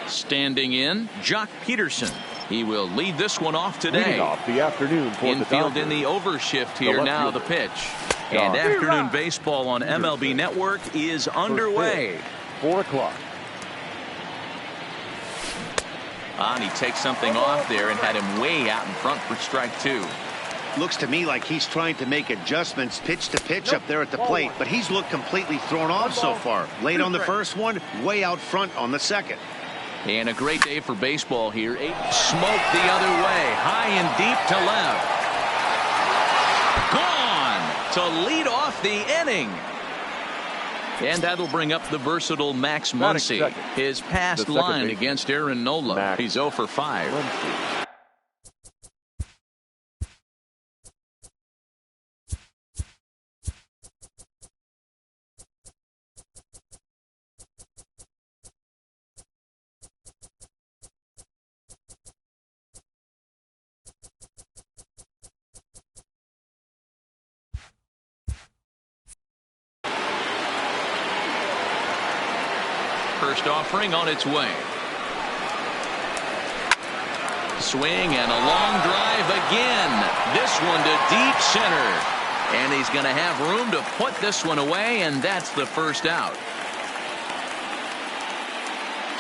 Standing in, Jock Peterson. He will lead this one off today. Leading off the afternoon for Infield the in the overshift here now, the pitch. And afternoon baseball on MLB Network is underway. 4 o'clock. And he takes something off there and had him way out in front for strike 2. Looks to me like he's trying to make adjustments pitch to pitch up there at the plate, but he's looked completely thrown off so far. Late on the first one, way out front on the second. And a great day for baseball here. Smoke the other way, high and deep to left. Gone to lead off the inning. And that'll bring up the versatile Max Muncy. His past line against Aaron Nola. He's 0 for 5. First offering on its way. Swing and a long drive again. This one to deep center. And he's going to have room to put this one away, and that's the first out.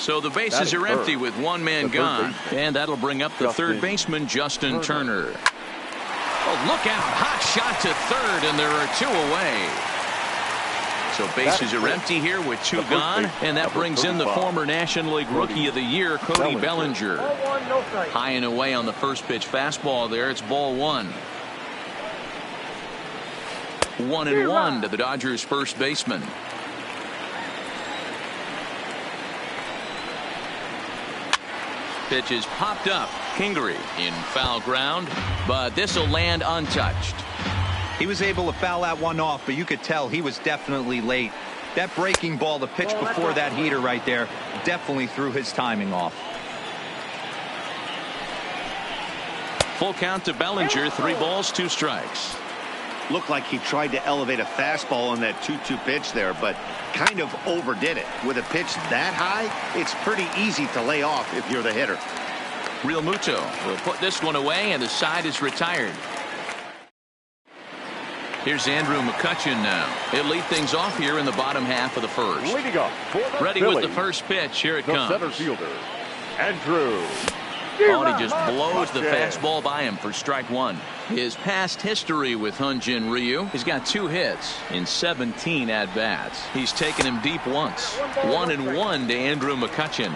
So the bases are empty with one man gone. And that'll bring up the third baseman, Justin Turner. Oh, look out. Hot shot to third, and there are 2 away. So bases are empty here with 2 gone, and that brings in the former National League Rookie of the Year, Cody Bellinger. High and away on the first pitch fastball there. It's ball 1. 1-1 to the Dodgers' first baseman. Pitch is popped up. Kingery in foul ground, but this will land untouched. He was able to foul that one off, but you could tell he was definitely late. That breaking ball, the pitch before that heater right there, definitely threw his timing off. Full count to Bellinger, 3 balls, 2 strikes. Looked like he tried to elevate a fastball on that 2-2 pitch there, but kind of overdid it. With a pitch that high, it's pretty easy to lay off if you're the hitter. Real Muto will put this one away, and the side is retired. Here's Andrew McCutchen now. He'll lead things off here in the bottom half of the first. Leading up for the Ready Phillies, with the first pitch. Here it the comes. center fielder, Andrew. Oh, and he just blows the fastball by him for strike 1. His past history with Hyun-Jin Ryu, he's got 2 hits in 17 at-bats. He's taken him deep once. 1-1 to Andrew McCutchen.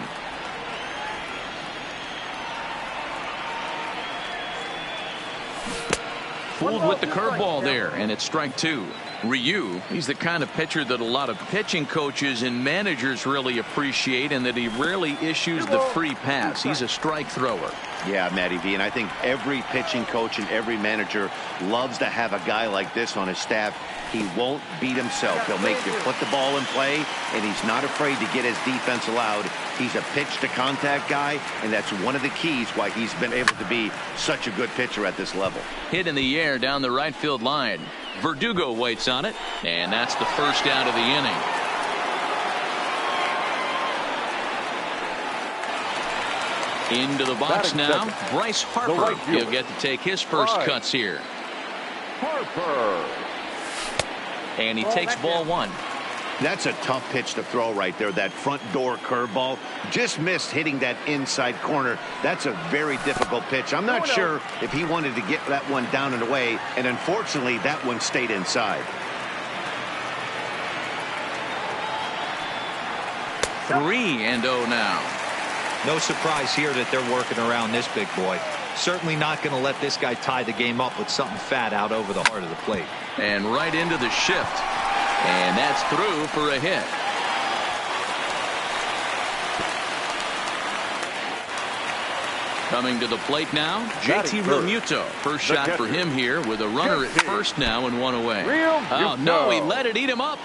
Fooled with the curveball there, and it's strike 2. Ryu, he's the kind of pitcher that a lot of pitching coaches and managers really appreciate, and that he rarely issues the free pass. He's a strike thrower. Yeah, Matty V, and I think every pitching coach and every manager loves to have a guy like this on his staff. He won't beat himself. He'll make you put the ball in play, and he's not afraid to get his defense allowed. He's a pitch-to-contact guy, and that's one of the keys why he's been able to be such a good pitcher at this level. Hit in the air down the right field line. Verdugo waits on it, and that's the first out of the inning. Into the box now, Bryce Harper. He'll get to take his first cuts here. Harper. And he takes ball 1. That's a tough pitch to throw right there. That front door curveball just missed hitting that inside corner. That's a very difficult pitch. I'm not sure if he wanted to get that one down and away, and unfortunately that one stayed inside. 3-0 now. No surprise here that they're working around this big boy. Certainly not going to let this guy tie the game up with something fat out over the heart of the plate. And right into the shift. And that's through for a hit. Coming to the plate now, JT Realmuto. First shot for him here with a runner at first now and one away. Oh, no, he let it eat him up.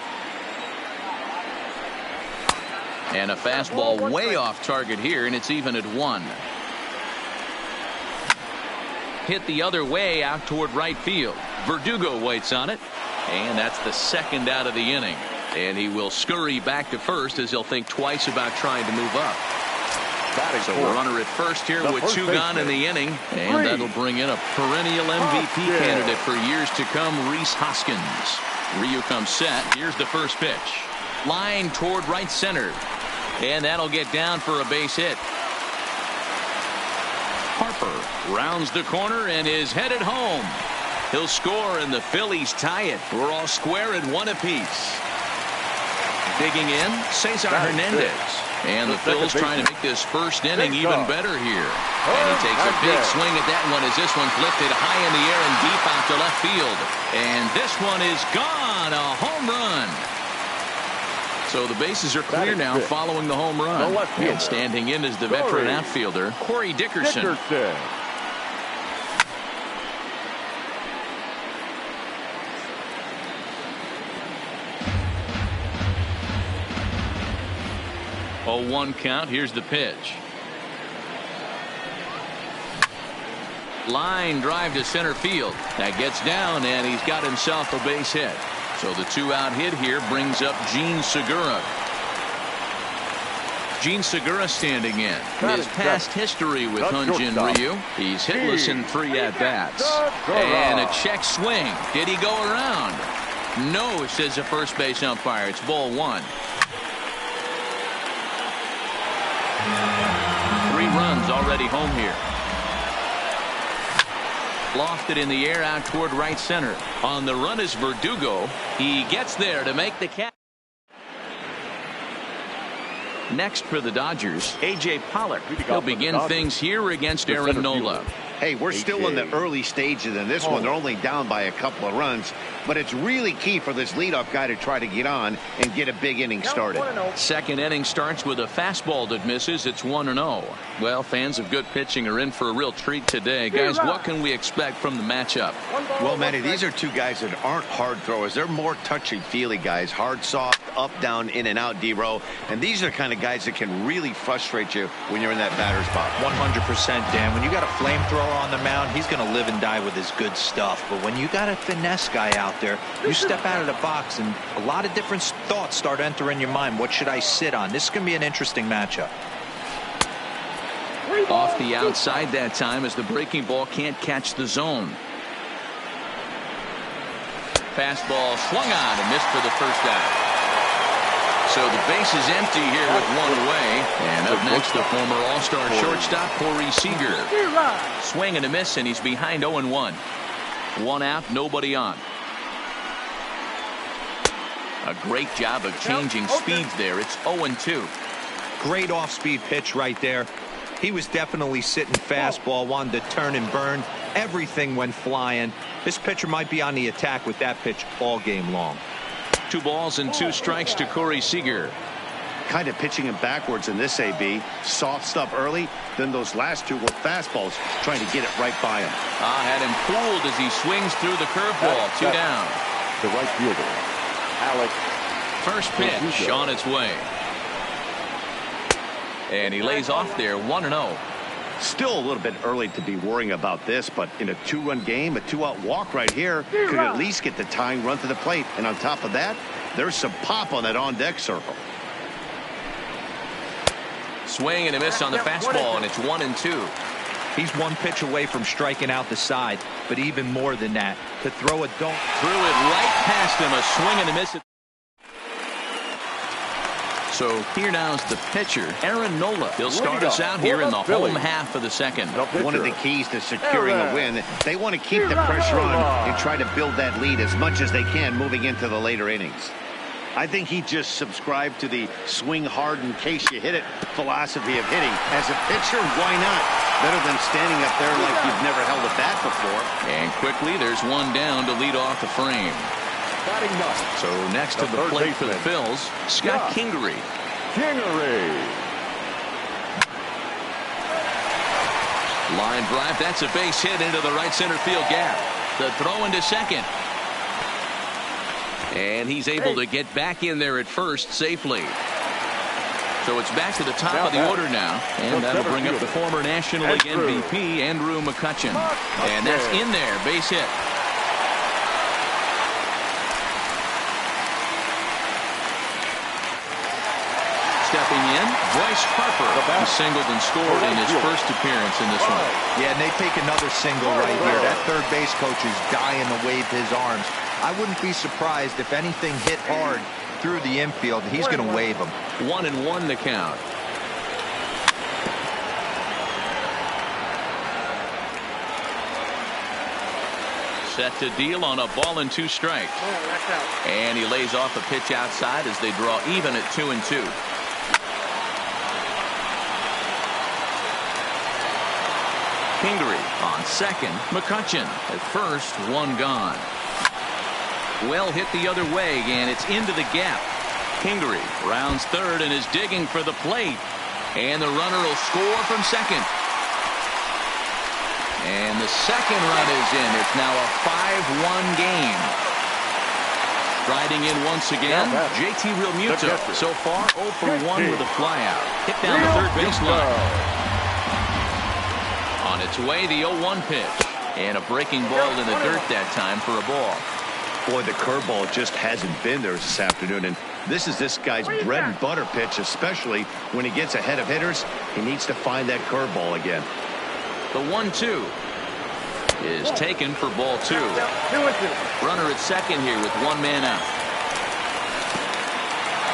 And a fastball way off target here, and it's even at 1. Hit the other way out toward right field. Verdugo waits on it, and that's the second out of the inning. And he will scurry back to first as he'll think twice about trying to move up. So a runner at first here with 2 gone in the inning, and that'll bring in a perennial MVP candidate for years to come, Rhys Hoskins. Ryu comes set. Here's the first pitch. Line toward right center, and that'll get down for a base hit. Harper rounds the corner and is headed home. He'll score, and the Phillies tie it. We're all square at 1 apiece. Digging in, Cesar Hernandez. And the Phils trying to make this first inning even better here. And he takes a big swing at that one as this one's lifted high in the air and deep out to left field. And this one is gone. A home run. So the bases are clear now following the home run. And standing in is the veteran outfielder, Corey Dickerson. A 1 count. Here's the pitch. Line drive to center field. That gets down, and he's got himself a base hit. So the 2-out hit here brings up Gene Segura. Gene Segura standing in. His past history with Hyunjin Ryu. He's hitless in 3 at-bats. And a check swing. Did he go around? No, says the first base umpire. It's ball 1. 3 runs already home here. Lofted in the air out toward right center. On the run is Verdugo. He gets there to make the catch. Next for the Dodgers, A.J. Pollock. He'll begin things here against Aaron Nola. Hey, we're still in the early stages in this one. They're only down by a couple of runs, but it's really key for this leadoff guy to try to get on and get a big inning started. Second inning starts with a fastball that misses. It's 1-0. Well, fans of good pitching are in for a real treat today. Guys, what can we expect from the matchup? Well, Manny, these are 2 guys that aren't hard throwers. They're more touchy-feely guys. Hard, soft, up, down, in and out, D-row. And these are the kind of guys that can really frustrate you when you're in that batter's box. 100%, Dan. When you got a flamethrower on the mound, he's going to live and die with his good stuff. But when you got a finesse guy out there, you step out of the box and a lot of different thoughts start entering your mind. What should I sit on? This is going to be an interesting matchup. Off the outside that time as the breaking ball can't catch the zone. Fastball swung on and missed for the first out. So the base is empty here with 1 away. And up next, the former All-Star shortstop, Corey Seager. Swing and a miss, and he's behind 0-1. 1 out, nobody on. A great job of changing speeds there. It's 0-2. Great off-speed pitch right there. He was definitely sitting fastball, wanted to turn and burn. Everything went flying. This pitcher might be on the attack with that pitch all game long. 2 balls and 2 strikes to Corey Seager. Kind of pitching him backwards in this AB. Soft stuff early, then those last 2 were fastballs, trying to get it right by him. Had him fooled as he swings through the curveball. 2 down. The right fielder, Alex. First pitch on its way. And he lays off there, 1-0. Still a little bit early to be worrying about this, but in a 2-run game, a 2-out walk right here could at least get the tying run to the plate. And on top of that, there's some pop on that on-deck circle. Swing and a miss on the fastball, and it's 1-2. He's 1 pitch away from striking out the side, but even more than that, to throw a dunk. Threw it right past him, a swing and a miss. So here now is the pitcher, Aaron Nola. He'll start us out here in the home half of the second. One of the keys to securing a win, they want to keep the pressure on and try to build that lead as much as they can moving into the later innings. I think he just subscribed to the swing hard in case you hit it philosophy of hitting. As a pitcher, why not? Better than standing up there like you've never held a bat before. And quickly, there's 1 down to lead off the frame. So next to the plate for the Phils, Scott Kingery. Line drive. That's a base hit into the right center field gap. The throw into second. And he's able to get back in there at first safely. So it's back to the top of the order now. And that'll bring up the former National League MVP, Andrew McCutchen. And that's in there. Base hit. Stepping in, Bryce Harper. He singled and scored in his first appearance in this one. Yeah, and they take another single right here. That third base coach is dying to wave his arms. I wouldn't be surprised if anything hit hard through the infield. He's going to wave them. 1-1 the count. Set to deal on a ball and 2 strikes. And he lays off a pitch outside as they draw even at 2-2. Kingery on second. McCutchen at first. 1 gone. Well hit the other way, and it's into the gap. Kingery rounds third and is digging for the plate. And the runner will score from second. And the second run is in. It's now a 5-1 game. Riding in once again, JT Realmuto. So far, 0 for 1 with a flyout. Hit down the third baseline. On its way, the 0-1 pitch. And a breaking ball in the dirt that time for a ball. Boy, the curveball just hasn't been there this afternoon, and this is this guy's bread and butter pitch, especially when he gets ahead of hitters. He needs to find that curveball again. The 1-2 is taken for ball 2. Runner at second here with 1 man out.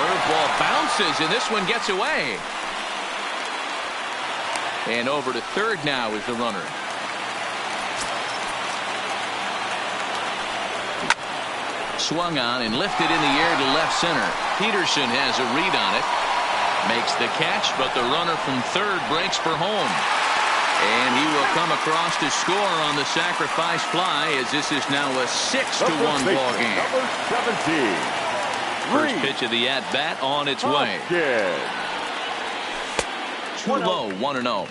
Curveball bounces, and this one gets away. And over to third now is the runner. Swung on and lifted in the air to left center. Peterson has a read on it. Makes the catch, but the runner from third breaks for home. And he will come across to score on the sacrifice fly, as this is now a 6-1 ball game. Number 17. First pitch of the at-bat on its way. Too low, 1-0.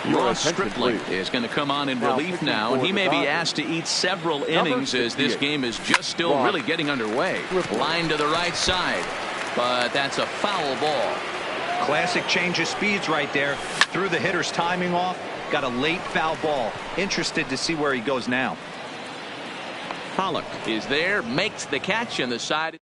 Ross Stripling is going to come on in relief now, and he may be asked to eat several innings as this game is just still really getting underway. Line to the right side, but that's a foul ball. Classic change of speeds right there. Threw the hitter's timing off. Got a late foul ball. Interested to see where he goes now. Pollock is there, makes the catch, and the side.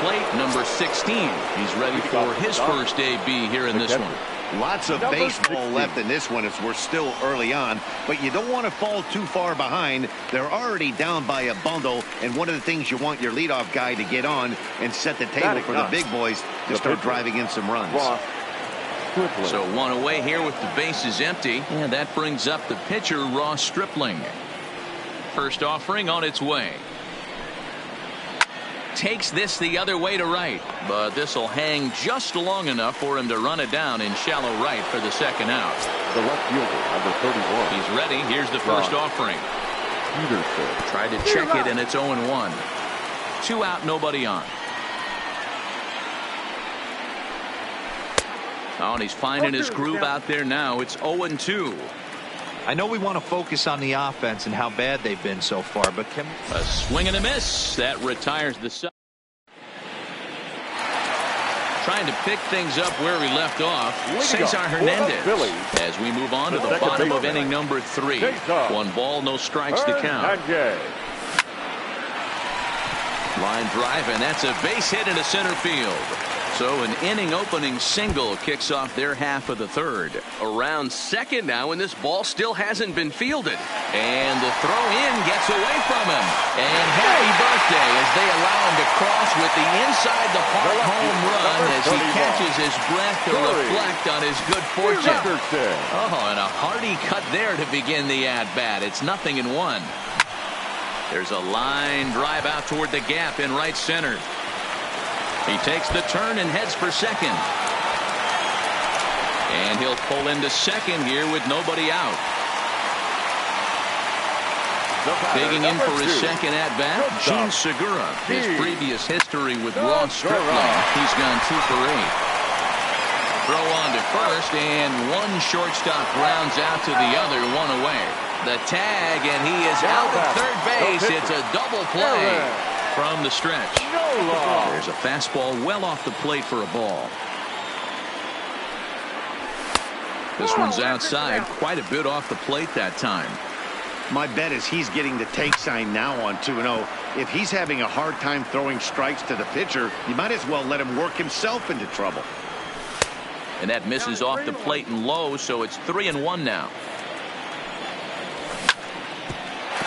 Plate number 16. He's ready for his first AB here in this one. Lots of baseball left in this one as we're still early on, but you don't want to fall too far behind. They're already down by a bundle, and one of the things you want your leadoff guy to get on and set the table for the big boys to start driving in some runs. So 1 away here with the bases empty, and that brings up the pitcher, Ross Stripling. First offering on its way. Takes this the other way to right, but this will hang just long enough for him to run it down in shallow right for the second out. The left fielder, number 31. He's ready. Here's the first offering. Peterson. Tried to check it, and it's 0-1. 2 out, nobody on. Oh, and he's finding his groove out there now. It's 0-2. I know we want to focus on the offense and how bad they've been so far, but a swing and a miss that retires the side. Trying to pick things up where we left off. Cesar Hernandez as we move on to the bottom of inning number 3. 1 ball, no strikes to count. Line drive, and that's a base hit into center field. So an inning opening single kicks off their half of the third. Around second now, and this ball still hasn't been fielded. And the throw in gets away from him. And happy birthday as they allow him to cross with the inside the park home run as he catches his breath to reflect on his good fortune. Oh, and a hearty cut there to begin the at-bat. It's 0-1. There's a line drive out toward the gap in right center. He takes the turn and heads for second. And he'll pull into second here with nobody out. Digging in for his second at-bat, Gene Segura. His previous history with Ross Stripling, he's gone 2 for 8. Throw on to first, and one shortstop grounds out to the other, 1 away. The tag, and he is out at third base. It's a double play from the stretch. There's a fastball well off the plate for a ball. This one's outside, quite a bit off the plate that time. My bet is he's getting the take sign now on 2-0. If he's having a hard time throwing strikes to the pitcher, you might as well let him work himself into trouble. And that misses off the plate and low, so it's 3-1 now.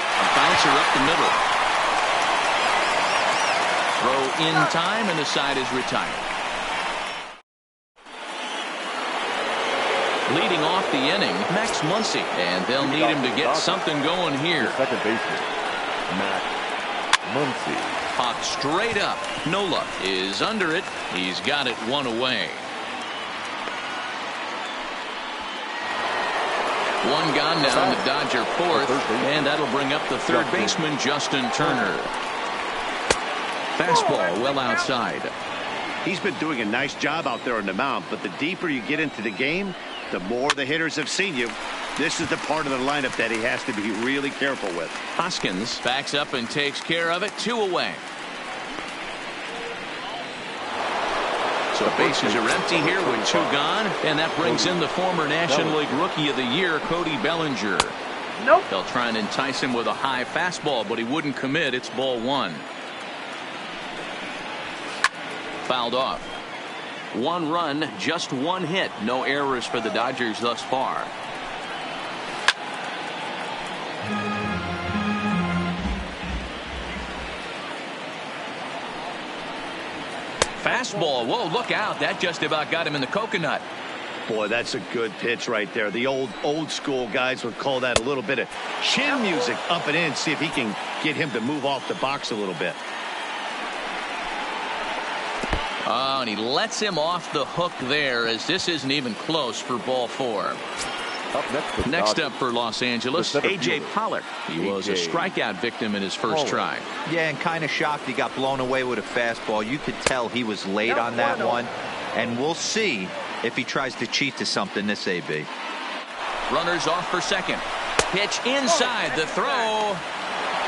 A bouncer up the middle. Throw in time, and the side is retired. Leading off the inning, Max Muncy, and they'll need him to get something going here. Second baseman, Max Muncy. Popped straight up. Nola is under it. He's got it 1 away. 1 gone now in the Dodger fourth, and that'll bring up the third baseman, Justin Turner. Fastball well outside. He's been doing a nice job out there on the mound, but the deeper you get into the game, the more the hitters have seen you. This is the part of the lineup that he has to be really careful with. Hoskins backs up and takes care of it. 2 away. So bases are empty here with 2 gone, and that brings in the former National League Rookie of the Year, Cody Bellinger. They'll try and entice him with a high fastball, but he wouldn't commit. It's ball 1. Fouled off. 1 run, just 1 hit. No errors for the Dodgers thus far. Fastball. Whoa, look out. That just about got him in the coconut. Boy, that's a good pitch right there. The old school guys would call that a little bit of chin music up and in. See if he can get him to move off the box a little bit. Oh, and he lets him off the hook there, as this isn't even close for ball 4. Next up for Los Angeles, A.J. Pollock. He was a strikeout victim in his first try. Yeah, and kind of shocked he got blown away with a fastball. You could tell he was late on that one, and we'll see if he tries to cheat to something this AB. Runners off for second. Pitch inside. The throw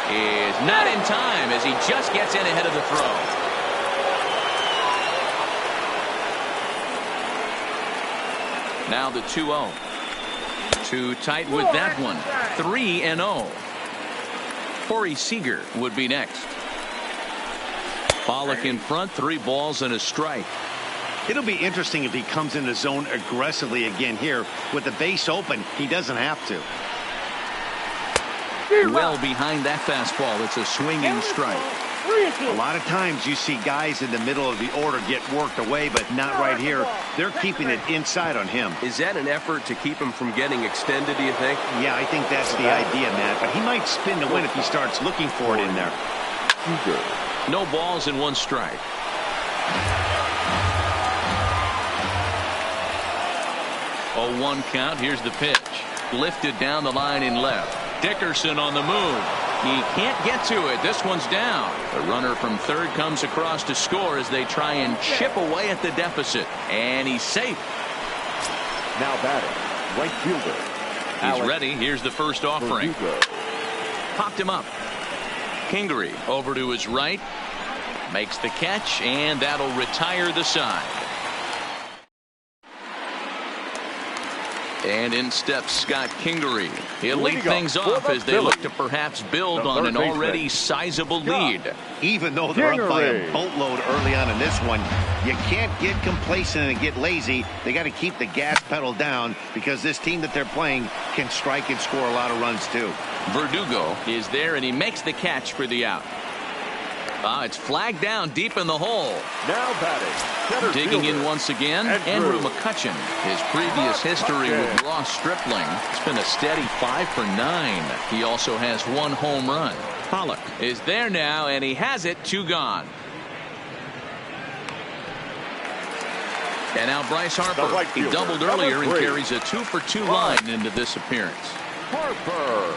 is not in time, as he just gets in ahead of the throw. Now the 2-0. Too tight with that one. 3-0. Corey Seager would be next. Pollock in front, 3 balls and a strike. It'll be interesting if he comes in the zone aggressively again here. With the base open, he doesn't have to. Well behind that fastball. It's a swinging strike. A lot of times you see guys in the middle of the order get worked away, but not right here. They're keeping it inside on him. Is that an effort to keep him from getting extended, do you think? Yeah, I think that's the idea, Matt. But he might spin to win if he starts looking for it in there. No balls and 1 strike. Oh, 1 count. Here's the pitch. Lifted down the line in left. Dickerson on the move. He can't get to it. This one's down. The runner from third comes across to score as they try and chip away at the deficit. And he's safe. Now batting, right fielder. He's ready. Here's the first offering. Popped him up. Kingery over to his right. Makes the catch, and that'll retire the side. And in steps Scott Kingery. He'll lead things off as they look to perhaps build on an already sizable lead. Even though they're up by a boatload early on in this one, you can't get complacent and get lazy. They got to keep the gas pedal down because this team that they're playing can strike and score a lot of runs too. Verdugo is there, and he makes the catch for the out. It's flagged down deep in the hole. Now batting. Digging in once again, Andrew McCutchen. His previous history with Ross Stripling, it's been a steady 5 for 9. He also has 1 home run. Pollock is there now, and he has it. 2 gone. And now Bryce Harper. He doubled earlier and carries a 2 for 2 line into this appearance. Harper.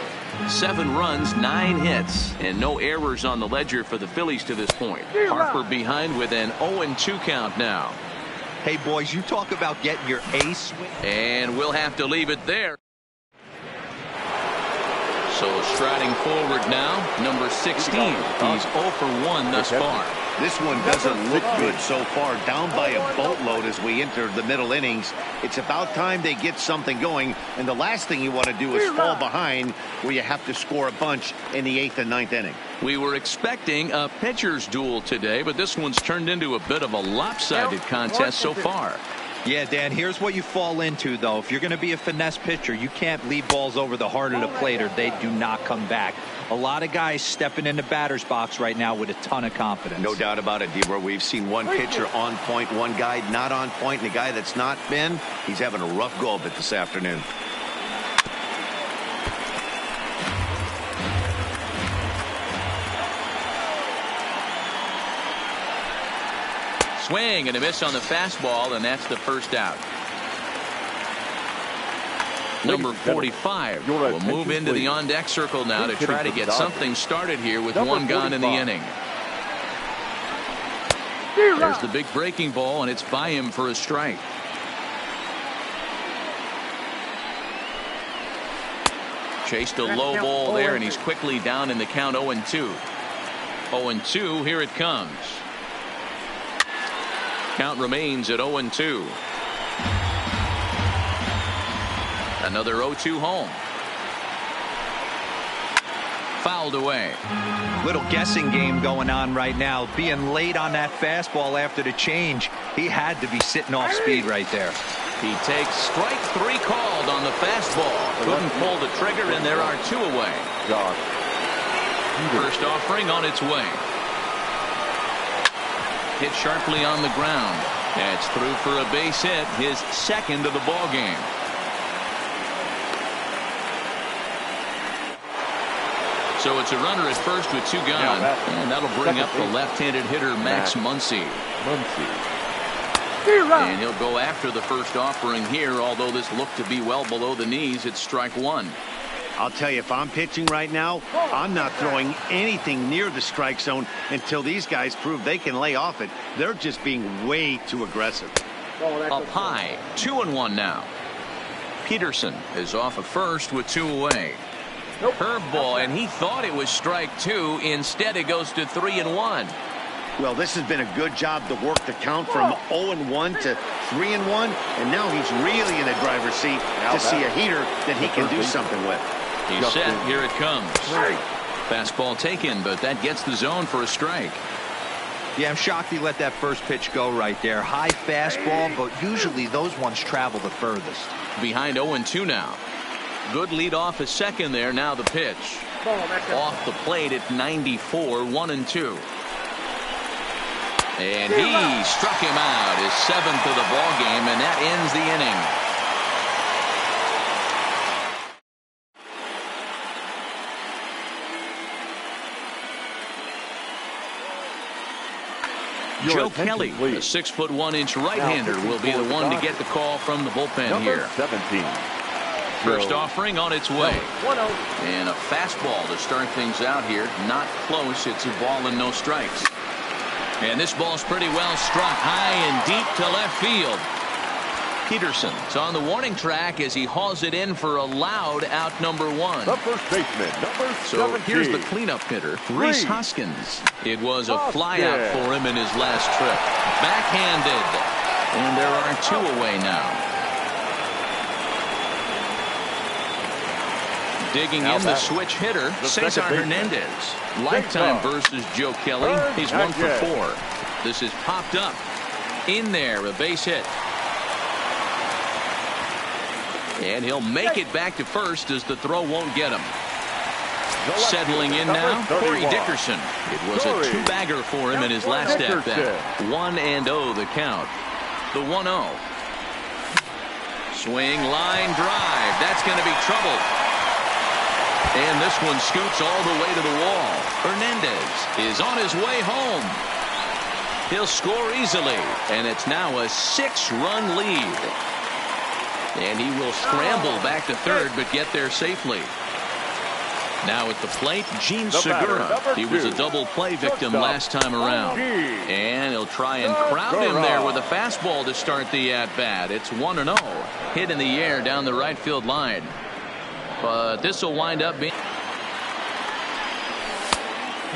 7 runs, 9 hits, and no errors on the ledger for the Phillies to this point. Harper behind with an 0-2 count now. Hey, boys, you talk about getting your ace. And we'll have to leave it there. So striding forward now, number 16. He's 0 for 1 thus far. This one doesn't look good so far. Down by a boatload as we enter the middle innings. It's about time they get something going. And the last thing you want to do is fall behind where you have to score a bunch in the 8th and 9th inning. We were expecting a pitcher's duel today, but this one's turned into a bit of a lopsided contest so far. Yeah, Dan, here's what you fall into, though. If you're going to be a finesse pitcher, you can't leave balls over the heart of the plate or they do not come back. A lot of guys stepping in the batter's box right now with a ton of confidence. No doubt about it, Debra. We've seen one pitcher on point, one guy not on point, and the guy that's not been, he's having a rough go of it this afternoon. Swing and a miss on the fastball, and that's the first out. Number 45 will move into the on-deck circle now to try to get something started here with one gone in the inning. There's the big breaking ball, and it's by him for a strike. Chased a low ball there, and he's quickly down in the count 0-2. 0-2, here it comes. Count remains at 0-2. Another 0-2 home. Fouled away. Little guessing game going on right now. Being late on that fastball after the change. He had to be sitting off speed right there. He takes strike 3 called on the fastball. Couldn't pull the trigger, and there are 2 away. First offering on its way. Hit sharply on the ground. That's through for a base hit, his second of the ball game. So it's a runner at first with 2 gone, and that'll bring up the left-handed hitter Max Muncy. And he'll go after the first offering here, although this looked to be well below the knees. It's strike 1. I'll tell you, if I'm pitching right now, I'm not throwing anything near the strike zone until these guys prove they can lay off it. They're just being way too aggressive. Up high, 2-1 now. Peterson is off of first with 2 away. Curveball, and he thought it was strike 2. Instead, it goes to 3-1. Well, this has been a good job to work the count from 0-1 to 3-1, and now he's really in the driver's seat to see a heater that he can do something with. He's set. Here it comes. Fastball taken, but that gets the zone for a strike. Yeah, I'm shocked he let that first pitch go right there. High fastball, but usually those ones travel the furthest. Behind 0-2 now. Good lead off a second there. Now the pitch. Off the plate at 94, 1-2. And he struck him out, his 7th of the ball game, and that ends the inning. Joe Kelly, a 6'1" right-hander, will be the one to get the call from the bullpen here. 17. First offering on its way. And a fastball to start things out here. Not close. It's a ball and no strikes. And this ball's pretty well struck high and deep to left field. Peterson's on the warning track as he hauls it in for a loud out number 1. The first baseman, number 17. So here's the cleanup hitter, Rhys Hoskins. It was a flyout for him in his last trip. Backhanded. And there are 2 away now. Digging in the switch hitter, Cesar Hernandez. Lifetime versus Joe Kelly. He's 1 for 4. This is popped up. In there, a base hit. And he'll make it back to first as the throw won't get him. Settling in now, Corey Dickerson. It was a 2-bagger for him in his last at-bat. 1-0 the count. The 1-0. Swing, line drive. That's going to be trouble. And this one scoots all the way to the wall. Hernandez is on his way home. He'll score easily, and it's now a 6-run lead. And he will scramble back to third, but get there safely. Now at the plate, Gene Segura. He was a double play victim last time around. And he'll try and crowd him there with a fastball to start the at-bat. It's 1-0. Hit in the air down the right field line. But this will wind up being...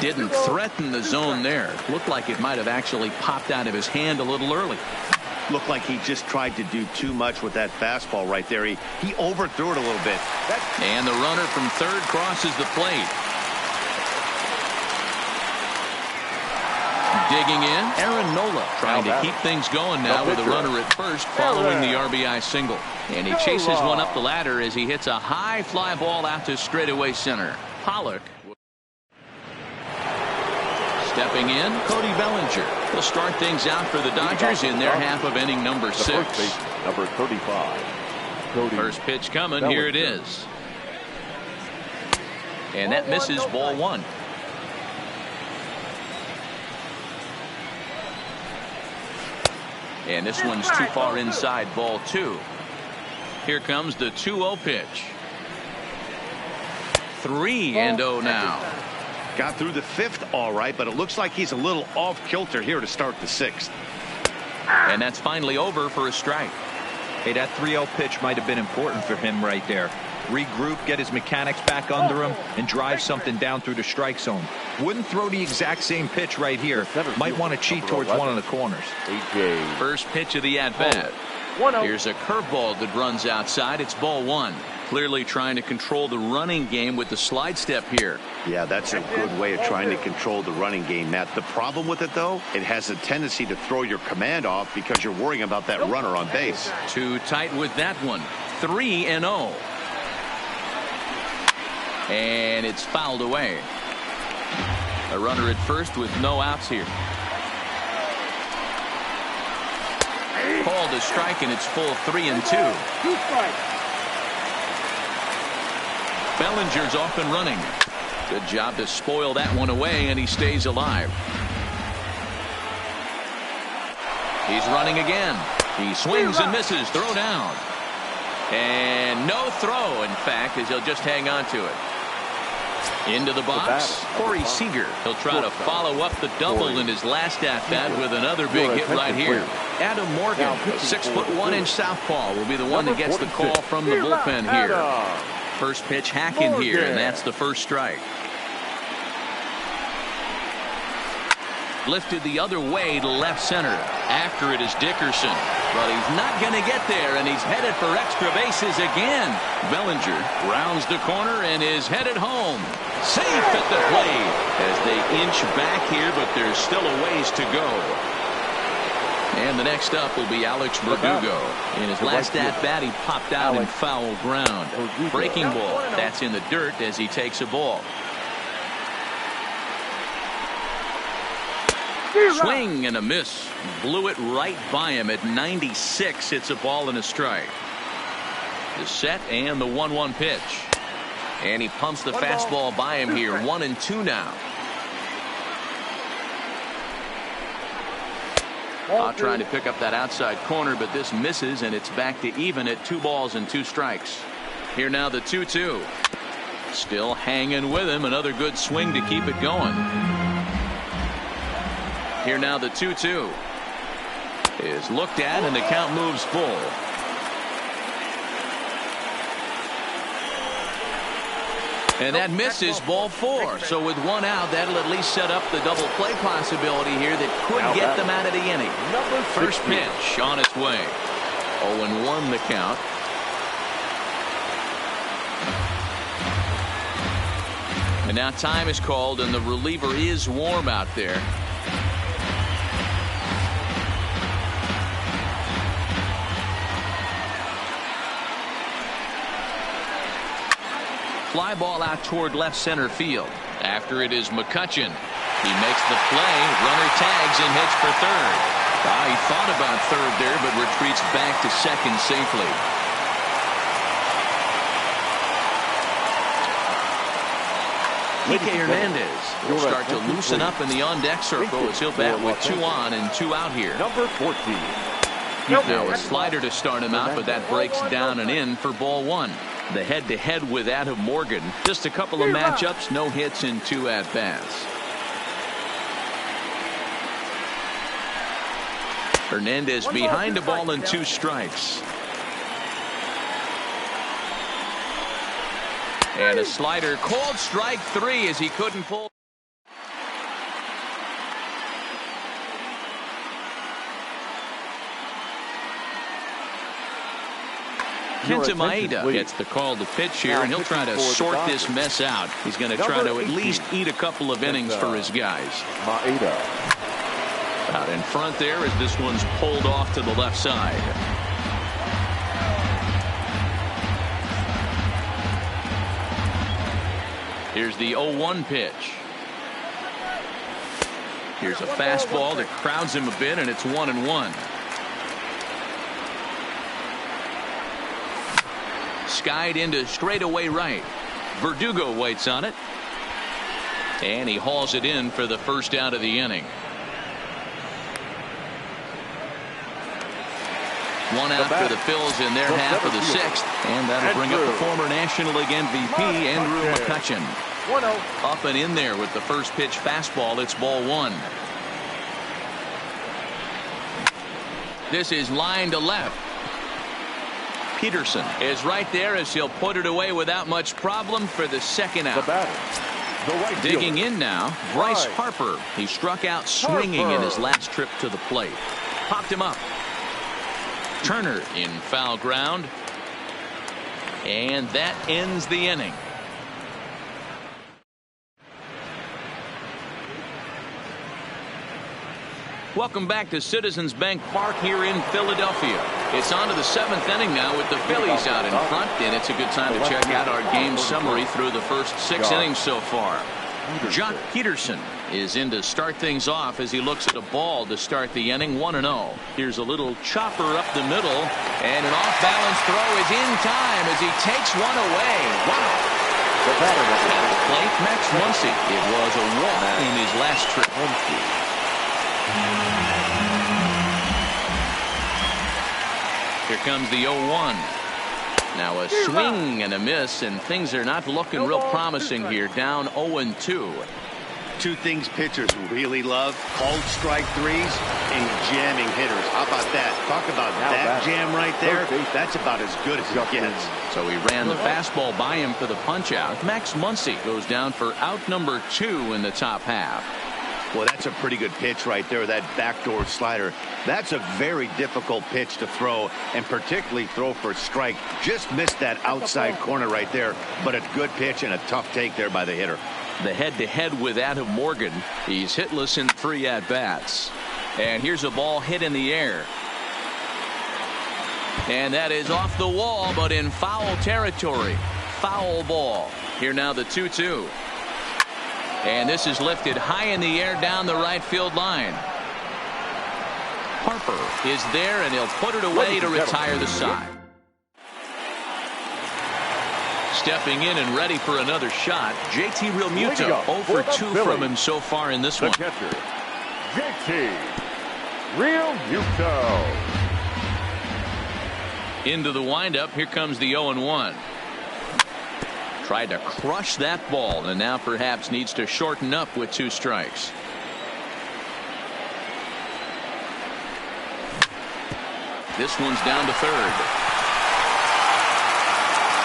Didn't threaten the zone there. Looked like it might have actually popped out of his hand a little early. Looked like he just tried to do too much with that fastball right there. He overthrew it a little bit. And the runner from third crosses the plate. Digging in, Aaron Nola trying to keep things going now with a runner at first following the RBI single. And he chases one up the ladder as he hits a high fly ball out to straightaway center. Pollock. Stepping in, Cody Bellinger. He'll start things out for the Dodgers in their half of inning number 6. Number 35. Cody First pitch coming. Bellinger. Here it is. And that misses ball 1. And this one's too far inside, ball 2. Here comes the 2-0 pitch. 3-0 now. Got through the 5th all right, but it looks like he's a little off kilter here to start the 6th. And that's finally over for a strike. Hey, that 3-0 pitch might have been important for him right there. Regroup, get his mechanics back under him, and drive something down through the strike zone. Wouldn't throw the exact same pitch right here. Might want to cheat towards one of the corners. First pitch of the at-bat. Here's a curveball that runs outside. It's ball 1. Clearly trying to control the running game with the slide step here. Yeah, that's a good way of trying to control the running game, Matt. The problem with it, though, it has a tendency to throw your command off because you're worrying about that runner on base. Too tight with that one. 3-0. And it's fouled away. A runner at first with no outs here. Called a strike, and it's full 3-2. Bellinger's off and running. Good job to spoil that one away, and he stays alive. He's running again. He swings and misses. Throw down. And no throw, in fact, as he'll just hang on to it. Into the box, Corey Seager. He'll try to follow up the double in his last at-bat with another big hit right here. Adam Morgan, a 6'1" southpaw, will be the one that gets the call from the bullpen here. First pitch hacking here, and that's the first strike. Lifted the other way to left center. After it is Dickerson, but he's not going to get there, and he's headed for extra bases again. Bellinger rounds the corner and is headed home. Safe at the plate as they inch back here, but there's still a ways to go. And the next up will be Alex Verdugo. In his last at-bat, he popped out in foul ground. Breaking ball. That's in the dirt as he takes a ball. Swing and a miss. Blew it right by him at 96. It's a ball and a strike. The set and the 1-1 pitch. And he pumps the fastball by him here. 1-2 now. Trying to pick up that outside corner, but this misses, and it's back to even at 2 balls and 2 strikes. Here now the 2-2. Still hanging with him. Another good swing to keep it going. Here now the 2-2 is looked at, and the count moves full. And that misses ball 4. So with 1 out, that'll at least set up the double play possibility here that could get them out of the inning. First pitch on its way. 0-1 the count. And now time is called, and the reliever is warm out there. Fly ball out toward left center field. After it is McCutchen. He makes the play. Runner tags and hits for third. He thought about third there, but retreats back to second safely. Kike Hernandez will start to loosen up in the on-deck circle as he'll bat with 2 on and 2 out here. Number 14. Now a slider to start him out, but that breaks down and in for ball 1. The head-to-head with Adam Morgan. Just a couple of matchups, no hits in 2 at-bats. Hernandez behind the ball and 2 strikes. And a slider called strike 3 as he couldn't pull. Kenta Maeda gets the call to pitch here, and he'll try to sort this mess out. He's going to try to at least eat a couple of innings for his guys. Maeda. Out in front there as this one's pulled off to the left side. Here's the 0-1 pitch. Here's a fastball that crowds him a bit, and it's 1-1. Skied into straightaway right. Verdugo waits on it. And he hauls it in for the first out of the inning. 1 out for the Phils in their half of the 6th. And that'll bring up the former National League MVP, Andrew McCutchen. Up and in there with the first pitch fastball. It's ball 1. This is line to left. Peterson is right there as he'll put it away without much problem for the second out. Digging in now, Bryce Harper. He struck out swinging in his last trip to the plate. Popped him up. Turner in foul ground. And that ends the inning. Welcome back to Citizens Bank Park here in Philadelphia. It's on to the 7th inning now with the Phillies out in front, and it's a good time to check out our game summary through the first 6 innings so far. Jock Peterson is in to start things off as he looks at a ball to start the inning. 1-0. Here's a little chopper up the middle, and an off-balance throw is in time as he takes one away. Wow. At the plate, Max Muncy. It was a walk in his last trip. Here comes the 0-1. Now a swing and a miss, and things are not looking real promising here. Down 0-2. 2 things pitchers really love: called strike 3s and jamming hitters. How about that? Talk about that jam right there. That's about as good as it gets. So he ran the fastball by him for the punch out. Max Muncy goes down for out number 2 in the top half. Well, that's a pretty good pitch right there, that backdoor slider. That's a very difficult pitch to throw, and particularly throw for a strike. Just missed that outside corner right there, but a good pitch and a tough take there by the hitter. The head-to-head with Adam Morgan. He's hitless in 3 at-bats. And here's a ball hit in the air. And that is off the wall, but in foul territory. Foul ball. Here now the 2-2. And this is lifted high in the air down the right field line. Harper is there, and he'll put it away to retire the side. Stepping in and ready for another shot, JT Realmuto. 0 for 2 from him so far in this one. Catcher, JT Realmuto. Into the windup. Here comes the 0-1. Tried to crush that ball, and now perhaps needs to shorten up with 2 strikes. This one's down to third.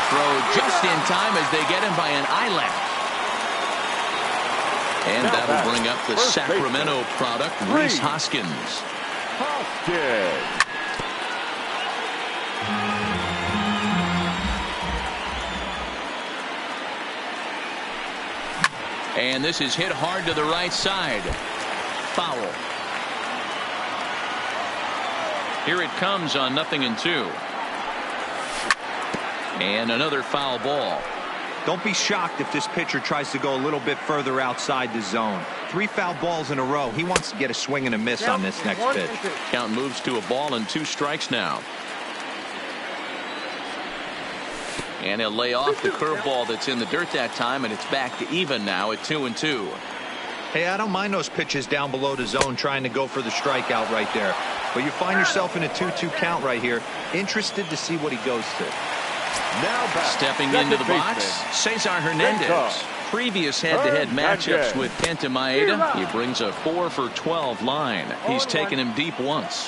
Throw just in time as they get him by an eyelash. And that'll bring up the Sacramento product, Rhys Hoskins. And this is hit hard to the right side. Foul. Here it comes on 0-2. And another foul ball. Don't be shocked if this pitcher tries to go a little bit further outside the zone. 3 foul balls in a row. He wants to get a swing and a miss on this next pitch. Count moves to a ball and 2 strikes now. And he'll lay off the curveball that's in the dirt that time, and it's back to even now at 2-2. Hey, I don't mind those pitches down below the zone trying to go for the strikeout right there. But you find yourself in a 2-2 count right here. Interested to see what he goes to. Stepping into the box, Cesar Hernandez. Previous head-to-head matchups with Kenta Maeda, he brings a 4 for 12 line. He's taken him deep once.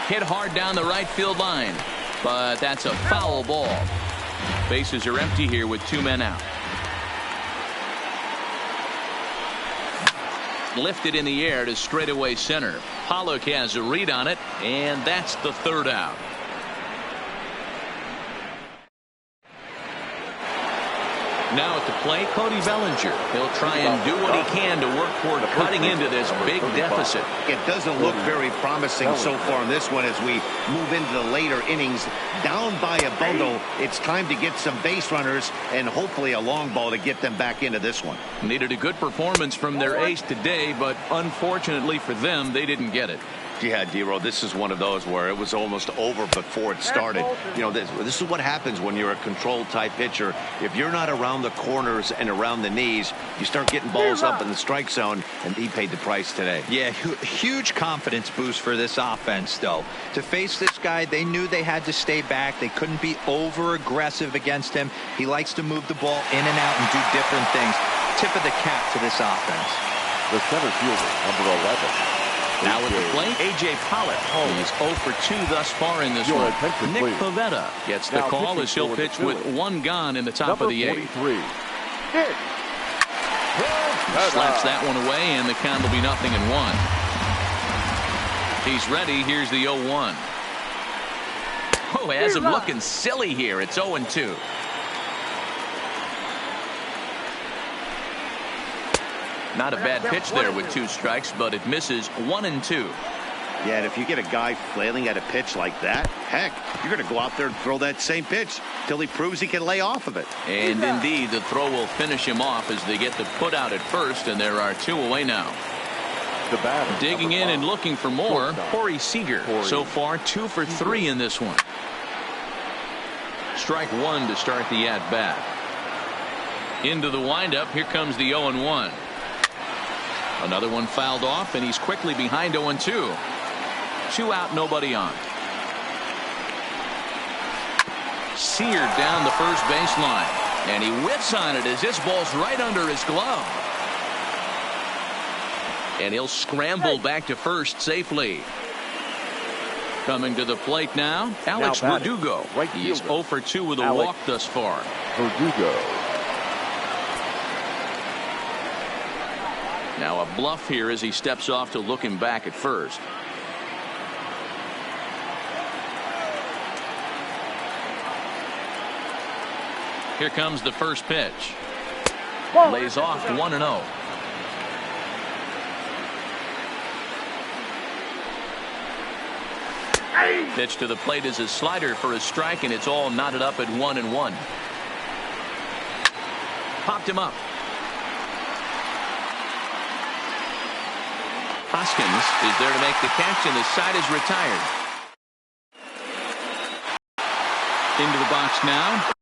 Hit hard down the right field line, but that's a foul ball. Bases are empty here with 2 men out. Lifted in the air to straightaway center. Pollock has a read on it, and that's the 3rd out. Now at the plate, Cody Bellinger. He'll try and do what he can to work toward cutting into this big deficit. It doesn't look very promising so far in this one as we move into the later innings. Down by a bundle, it's time to get some base runners and hopefully a long ball to get them back into this one. Needed a good performance from their ace today, but unfortunately for them, they didn't get it. Yeah, D-Row, this is one of those where it was almost over before it started. You know, this is what happens when you're a control-type pitcher. If you're not around the corners and around the knees, you start getting balls up in the strike zone, and he paid the price today. Yeah, huge confidence boost for this offense, though. To face this guy, they knew they had to stay back. They couldn't be over-aggressive against him. He likes to move the ball in and out and do different things. Tip of the cap to this offense. The center fielder, number 11. Now at the plate, A.J. Pollock. He's 0 for 2 thus far in this one. Nick Pivetta gets the call as he'll pitch with 1 gone in the top of the 8th. Slaps that one away, and the count will be 0-1. He's ready. Here's the 0-1. Oh, it has him looking silly here. It's 0-2. Not a bad pitch there with 2 strikes, but it misses 1-2. Yeah, and if you get a guy flailing at a pitch like that, heck, you're going to go out there and throw that same pitch till he proves he can lay off of it. And indeed, the throw will finish him off as they get the put out at first, and there are 2 away now. The batter, digging in and looking for more, Corey Seager. So far, 2 for 3 in this one. Strike 1 to start the at-bat. Into the windup, here comes the 0-1. Another one fouled off, and he's quickly behind 0-2. 2 out, nobody on. Seared down the first baseline, and he whiffs on it as this ball's right under his glove. And he'll scramble back to first safely. Coming to the plate now, Alex Verdugo. He's 0 for 2 with a walk thus far. Verdugo. Now a bluff here as he steps off to look him back at first. Here comes the first pitch. Lays off 1-0. Pitch to the plate is a slider for a strike, and it's all knotted up at 1-1. Popped him up. Hoskins is there to make the catch, and the side is retired. Into the box now.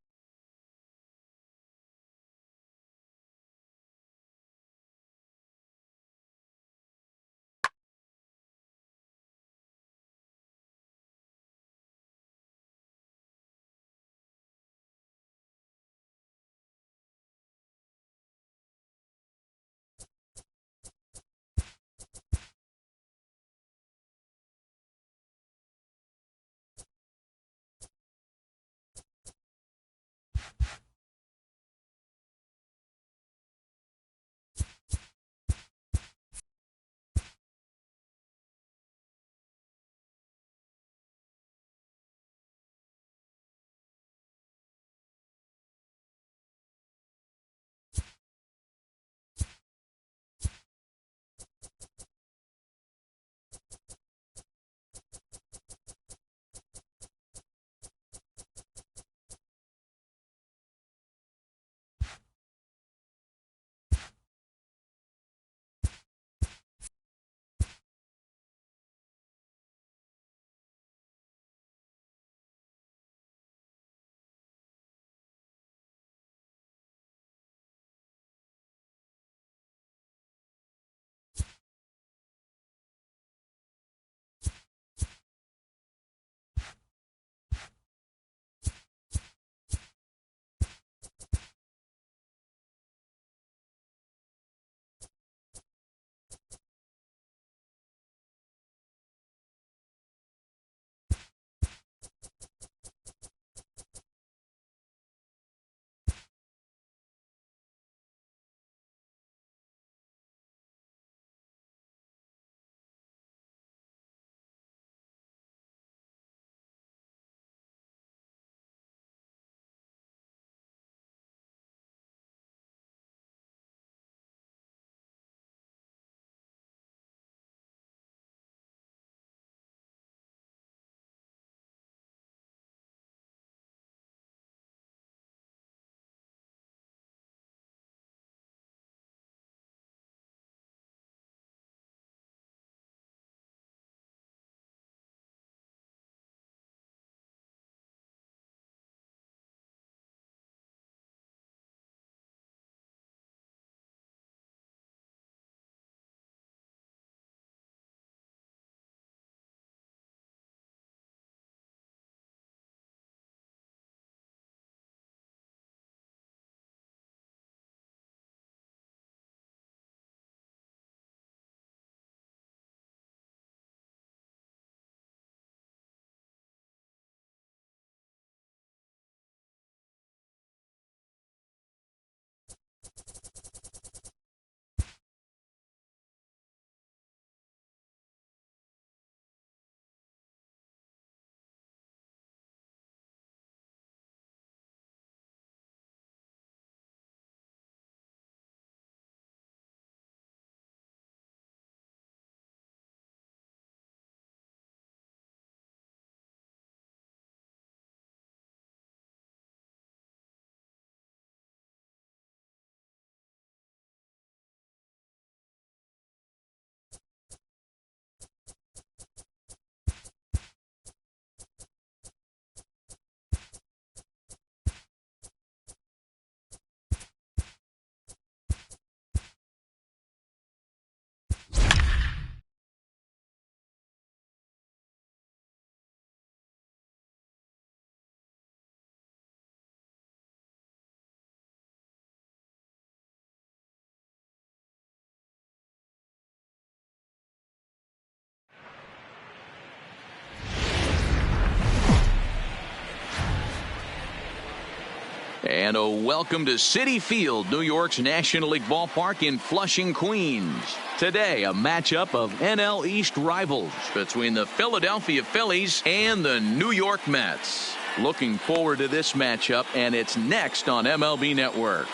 And a welcome to Citi Field, New York's National League ballpark in Flushing, Queens. Today, a matchup of NL East rivals between the Philadelphia Phillies and the New York Mets. Looking forward to this matchup, and it's next on MLB Network.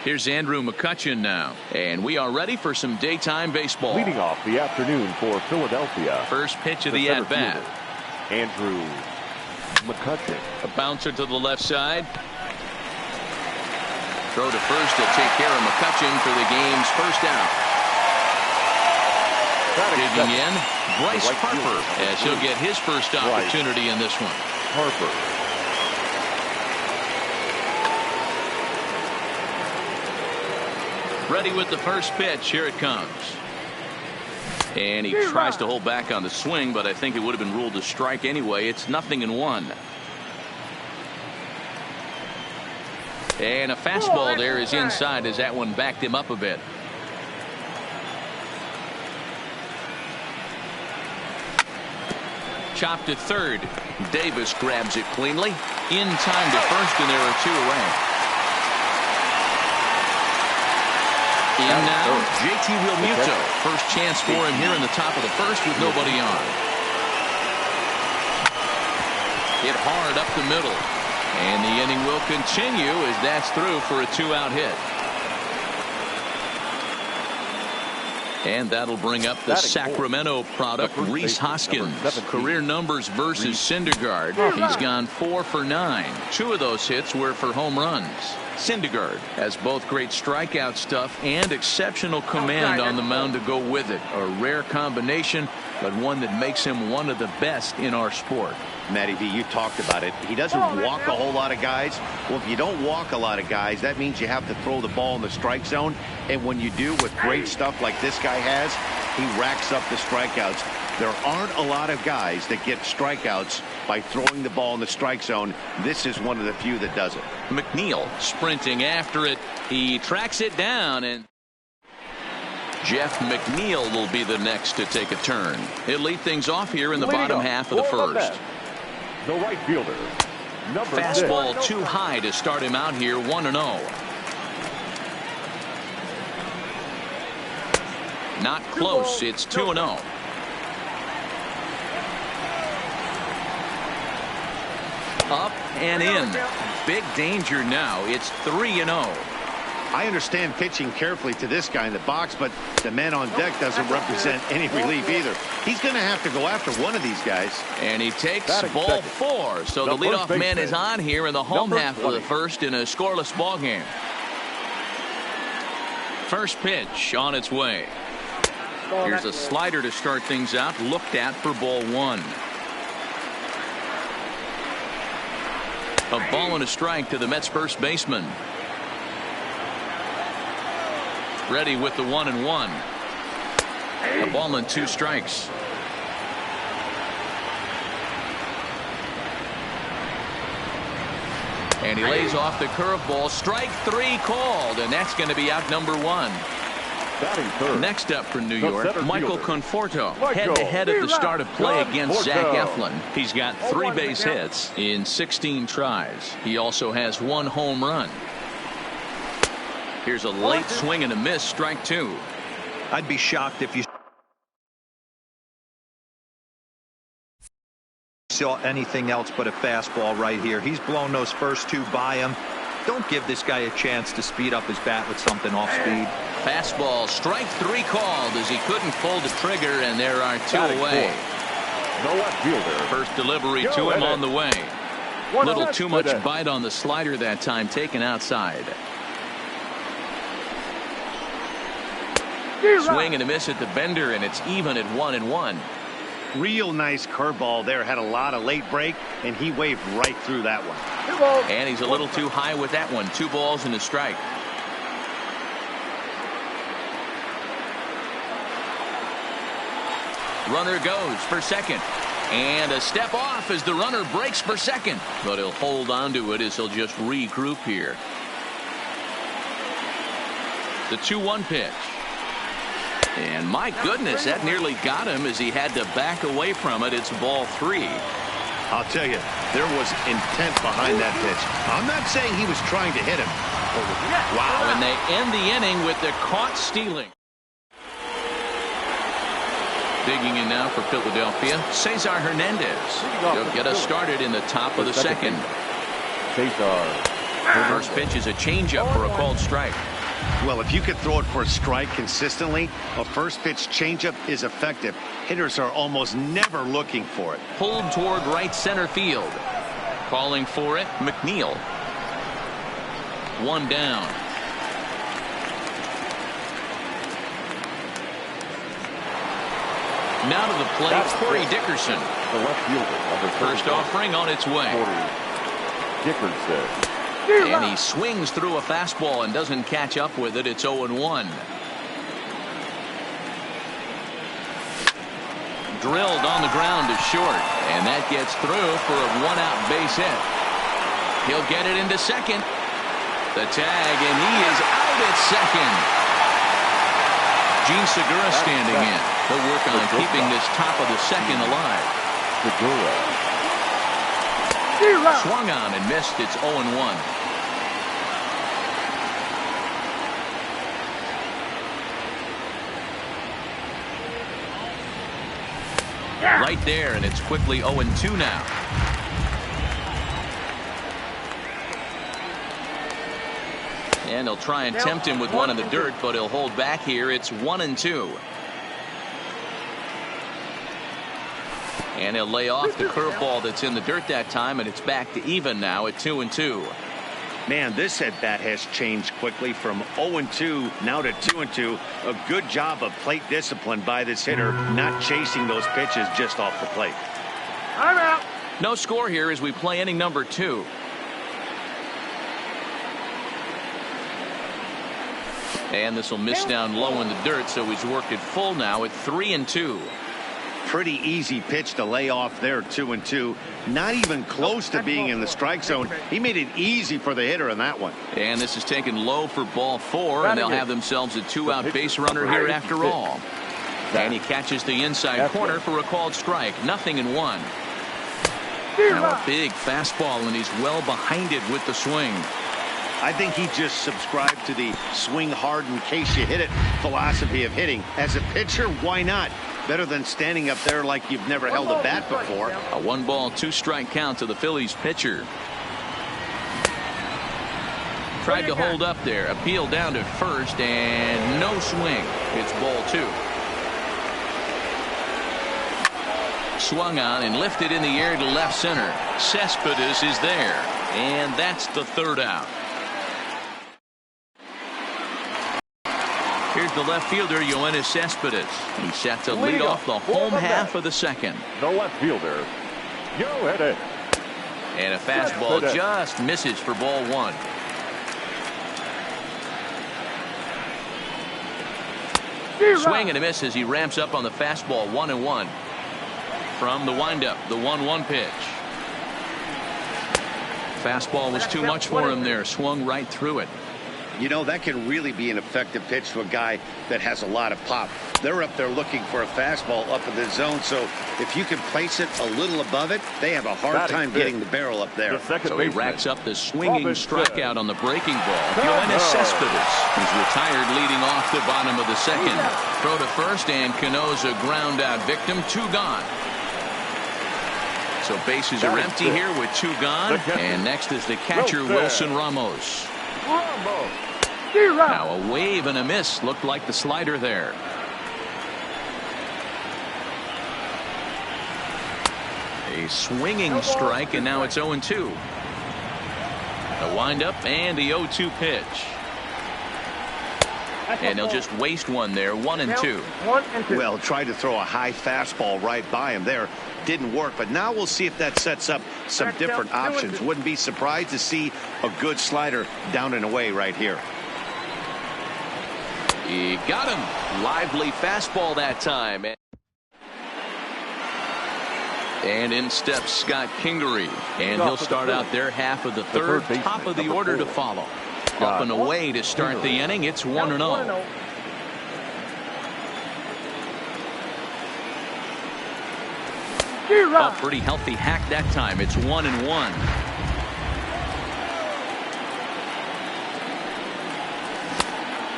Here's Andrew McCutchen now, and we are ready for some daytime baseball. Leading off the afternoon for Philadelphia. First pitch of the at-bat. Andrew McCutchen. A bouncer to the left side. Throw to first to take care of McCutchen for the game's first out. Digging in, Bryce Harper, as he'll get his first opportunity in this one. Harper. Ready with the first pitch. Here it comes. And he tries to hold back on the swing, but I think it would have been ruled a strike anyway. It's 0-1. And a fastball there is inside as that one backed him up a bit. Chopped to third. Davis grabs it cleanly. In time to first, and there are two away. In now, JT Realmuto. First chance for him here in the top of the first with nobody on. Hit hard up the middle. And the inning will continue as that's through for a 2-out hit. And that'll bring up the Sacramento product, Rhys Hoskins. Career numbers versus Syndergaard. He's gone 4 for 9. 2 of those hits were for home runs. Syndergaard has both great strikeout stuff and exceptional command on the mound to go with it. A rare combination, but one that makes him one of the best in our sport. Matty V, you talked about it. He doesn't walk a whole lot of guys. Well, if you don't walk a lot of guys, that means you have to throw the ball in the strike zone. And when you do with great stuff like this guy has, he racks up the strikeouts. There aren't a lot of guys that get strikeouts by throwing the ball in the strike zone. This is one of the few that does it. McNeil sprinting after it. He tracks it down, and Jeff McNeil will be the next to take a turn. He'll lead things off here in the bottom half of the first. The right fielder, number fastball 6. Too high to start him out here. 1-0. Not close. It's 2-0. Up and in. Big danger now. It's 3-0. I understand pitching carefully to this guy in the box, but the man on deck doesn't represent any relief either. He's going to have to go after one of these guys. And he takes ball 4. So the leadoff man is on here in the home half of the first in a scoreless ball game. First pitch on its way. Here's a slider to start things out. Looked at for ball 1. A ball and a strike to the Mets first baseman. Ready with the 1-1. A ball and 2 strikes. And he lays off the curveball. Strike 3 called, and that's going to be out number 1. Next up for New York, Michael Conforto, head-to-head at the start of play against Zach Eflin. He's got 3 base hits in 16 tries. He also has 1 home run. Here's a late swing and a miss, strike 2. I'd be shocked if you saw anything else but a fastball right here. He's blown those first 2 by him. Don't give this guy a chance to speed up his bat with something off speed. Fastball, strike 3 called as he couldn't pull the trigger, and there are 2 away. The left fielder. First delivery to him on the way. Little too much bite on the slider that time, taken outside. Swing and a miss at the bender, and it's even at 1-1. Real nice curveball there. Had a lot of late break, and he waved right through that one. And he's a little too high with that one. 2 balls and a strike. Runner goes for second. And a step off as the runner breaks for second. But he'll hold on to it as he'll just regroup here. The 2-1 pitch. And my goodness, that nearly got him as he had to back away from it. It's ball 3. I'll tell you, there was intent behind that pitch. I'm not saying he was trying to hit him. Wow, and they end the inning with the caught stealing. Digging in now for Philadelphia, Cesar Hernandez. He'll get us started in the top of the second. First pitch is a changeup for a called strike. Well, if you could throw it for a strike consistently, a first pitch changeup is effective. Hitters are almost never looking for it. Pulled toward right center field. Calling for it, McNeil. One down. Now to the plate, Corey Dickerson. The left fielder. First offering on its way. Dickerson. And he swings through a fastball and doesn't catch up with it. It's 0-1. Drilled on the ground to short, and that gets through for a one-out base hit. He'll get it into second. The tag, and he is out at second. Gene Segura standing in. He'll work on keeping this top of the second alive. Segura. Swung on and missed. It's 0-1. Right there, and it's quickly 0-2 now. And they'll try and tempt him with one in the dirt, but he'll hold back here. It's 1-2. And he'll lay off the curveball that's in the dirt that time, and it's back to even now at 2-2. Man, this at-bat has changed quickly from 0-2 now to 2-2. A good job of plate discipline by this hitter, not chasing those pitches just off the plate. I'm out. No score here as we play inning number 2. And this will miss down low in the dirt, so he's worked it full now at 3-2. Pretty easy pitch to lay off there, 2-2. Not even close to being in the strike zone. He made it easy for the hitter in that one. And this is taken low for ball 4, and they'll have themselves a 2-out base runner here after all. And he catches the inside corner for a called strike. 0-1. Now a big fastball, and he's well behind it with the swing. I think he just subscribed to the swing hard in case you hit it philosophy of hitting. As a pitcher, why not? Better than standing up there like you've never held a bat before. A 1-ball, 2-strike count to the Phillies pitcher. Tried to hold up there. Appeal down to first, and no swing. It's ball 2. Swung on and lifted in the air to left center. Cespedes is there, and that's the 3rd out. Here's the left fielder, Yoenis Cespedes. He's set to lead off the home half of the second. The left fielder, Yoenis. And a fastball just misses for ball 1. Swing and a miss as he ramps up on the fastball. 1-1. From the windup, the 1-1 pitch. Fastball was too much for him there. Swung right through it. You know, that can really be an effective pitch to a guy that has a lot of pop. They're up there looking for a fastball up in the zone, so if you can place it a little above it, they have a hard time getting the barrel up there. So he racks up the swinging strikeout on the breaking ball. Yoenis Cespedes. He's retired leading off the bottom of the second. Throw to first, and Cano's a ground out victim. 2 gone. So bases are empty here with 2 gone. And next is the catcher, Wilson Ramos. Now a wave and a miss. Looked like the slider there. A swinging strike, and now it's 0-2. The windup and the 0-2 pitch. And they'll just waste one there. 1-2. Well, tried to throw a high fastball right by him there. Didn't work, but now we'll see if that sets up some different options. Wouldn't be surprised to see a good slider down and away right here. He got him. Lively fastball that time. And in steps Scott Kingery. And he'll start out their half of the 3rd. Top of the order to follow. Up and away to start the inning. It's 1-0. A pretty healthy hack that time. It's 1-1.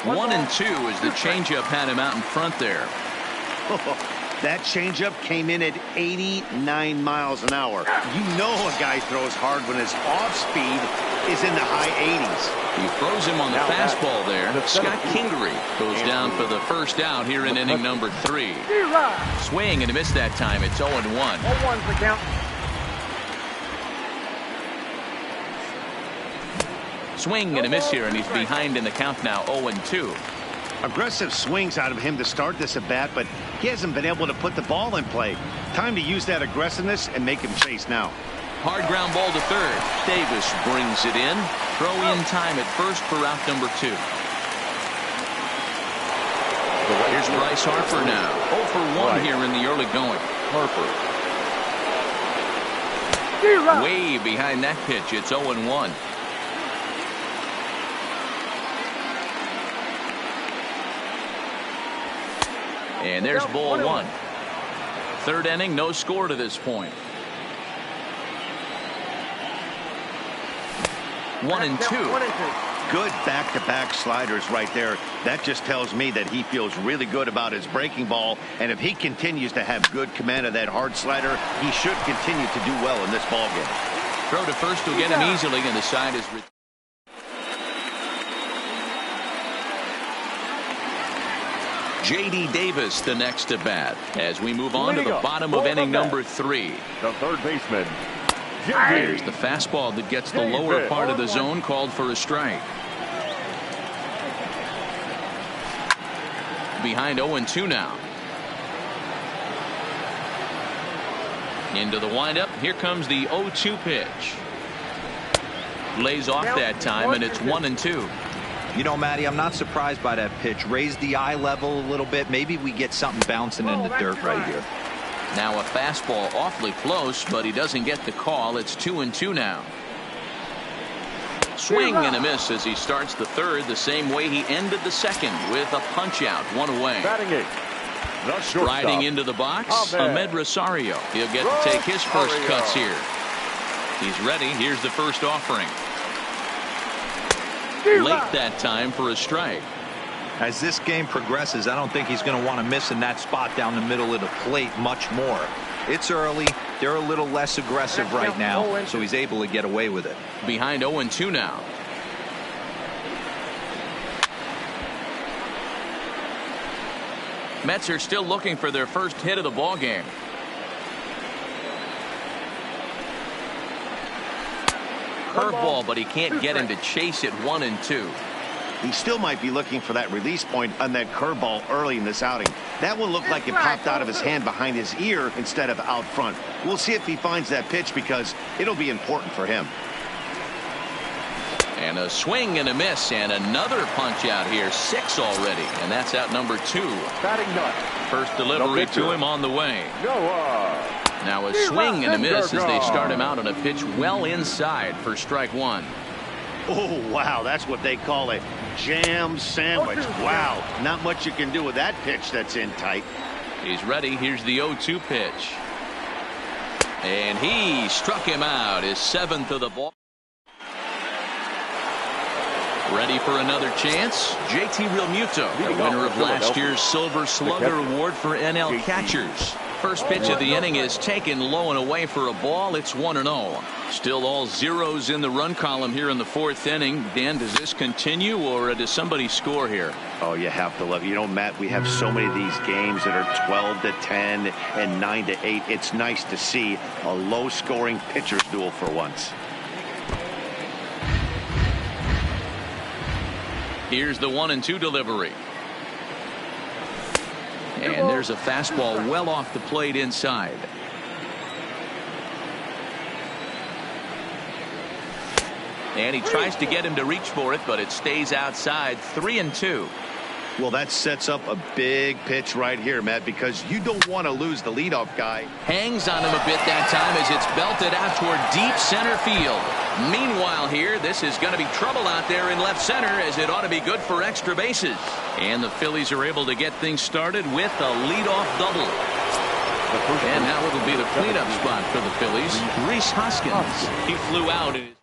One and two as the changeup had him out in front there. That changeup came in at 89 miles an hour. You know a guy throws hard when his off speed is in the high 80s. He throws him on the fastball there. Scott Kingery goes down for the first out here in inning number 3. Swing and a miss that time. It's 0-1. 0-1's the count. Swing and a miss here, and he's behind in the count now, 0-2. Aggressive swings out of him to start this at bat, but he hasn't been able to put the ball in play. Time to use that aggressiveness and make him chase now. Hard ground ball to third. Davis brings it in. Throw in time at first for out number 2. Here's Bryce Harper now. 0 for 1 here in the early going. Harper. Way behind that pitch. It's 0-1. And there's ball 1. Third inning, no score to this point. 1-2. Good back-to-back sliders right there. That just tells me that he feels really good about his breaking ball, and if he continues to have good command of that hard slider, he should continue to do well in this ball game. Throw to first will get him easily, and the side is J.D. Davis the next to bat as we move on to the bottom of inning number 3. The third baseman. Here's the fastball that gets the lower part of the zone, called for a strike. Behind 0-2 now. Into the windup. Here comes the 0-2 pitch. Lays off that time, and it's 1-2. You know, Matty, I'm not surprised by that pitch. Raise the eye level a little bit. Maybe we get something bouncing in the dirt right here. Now a fastball awfully close, but he doesn't get the call. It's 2-2 now. Swing and a miss as he starts the third the same way he ended the second, with a punch out, 1 away. Batting it. Striding into the box, Ahmed Rosario. He'll get to take his first cuts here. He's ready. Here's the first offering. Late that time for a strike. As this game progresses, I don't think he's going to want to miss in that spot down the middle of the plate much more. It's early. They're a little less aggressive right now, so he's able to get away with it. Behind 0-2 now. Mets are still looking for their first hit of the ball game. Curveball, but he can't get him to chase it. 1-2. He still might be looking for that release point on that curveball early in this outing. That one looked like it popped out of his hand behind his ear instead of out front. We'll see if he finds that pitch, because it'll be important for him. And a swing and a miss, and another punch out here. 6 already, and that's out number 2. Batting nut. First delivery to him on the way. Now a swing and a miss as they start him out on a pitch well inside for strike 1. Oh, wow, that's what they call a jam sandwich. Wow, not much you can do with that pitch that's in tight. He's ready. Here's the 0-2 pitch. And he struck him out, his 7th of the ball. Ready for another chance? JT Realmuto, the winner of last year's Silver Slugger Award for NL catchers. First pitch of the inning is taken low and away for a ball. It's 1-0. Still all zeros in the run column here in the 4th inning. Dan, does this continue, or does somebody score here? Oh, you have to love it. You know, Matt, we have so many of these games that are 12-10 and 9-8. It's nice to see a low-scoring pitcher's duel for once. Here's the 1-2 delivery. And there's a fastball well off the plate inside. And he tries to get him to reach for it, but it stays outside. 3-2. Well, that sets up a big pitch right here, Matt, because you don't want to lose the leadoff guy. Hangs on him a bit that time as it's belted out toward deep center field. Meanwhile here, this is going to be trouble out there in left center, as it ought to be good for extra bases. And the Phillies are able to get things started with a leadoff double. the first. And now it'll be the cleanup spot for the Phillies. Rhys Hoskins. He flew out in his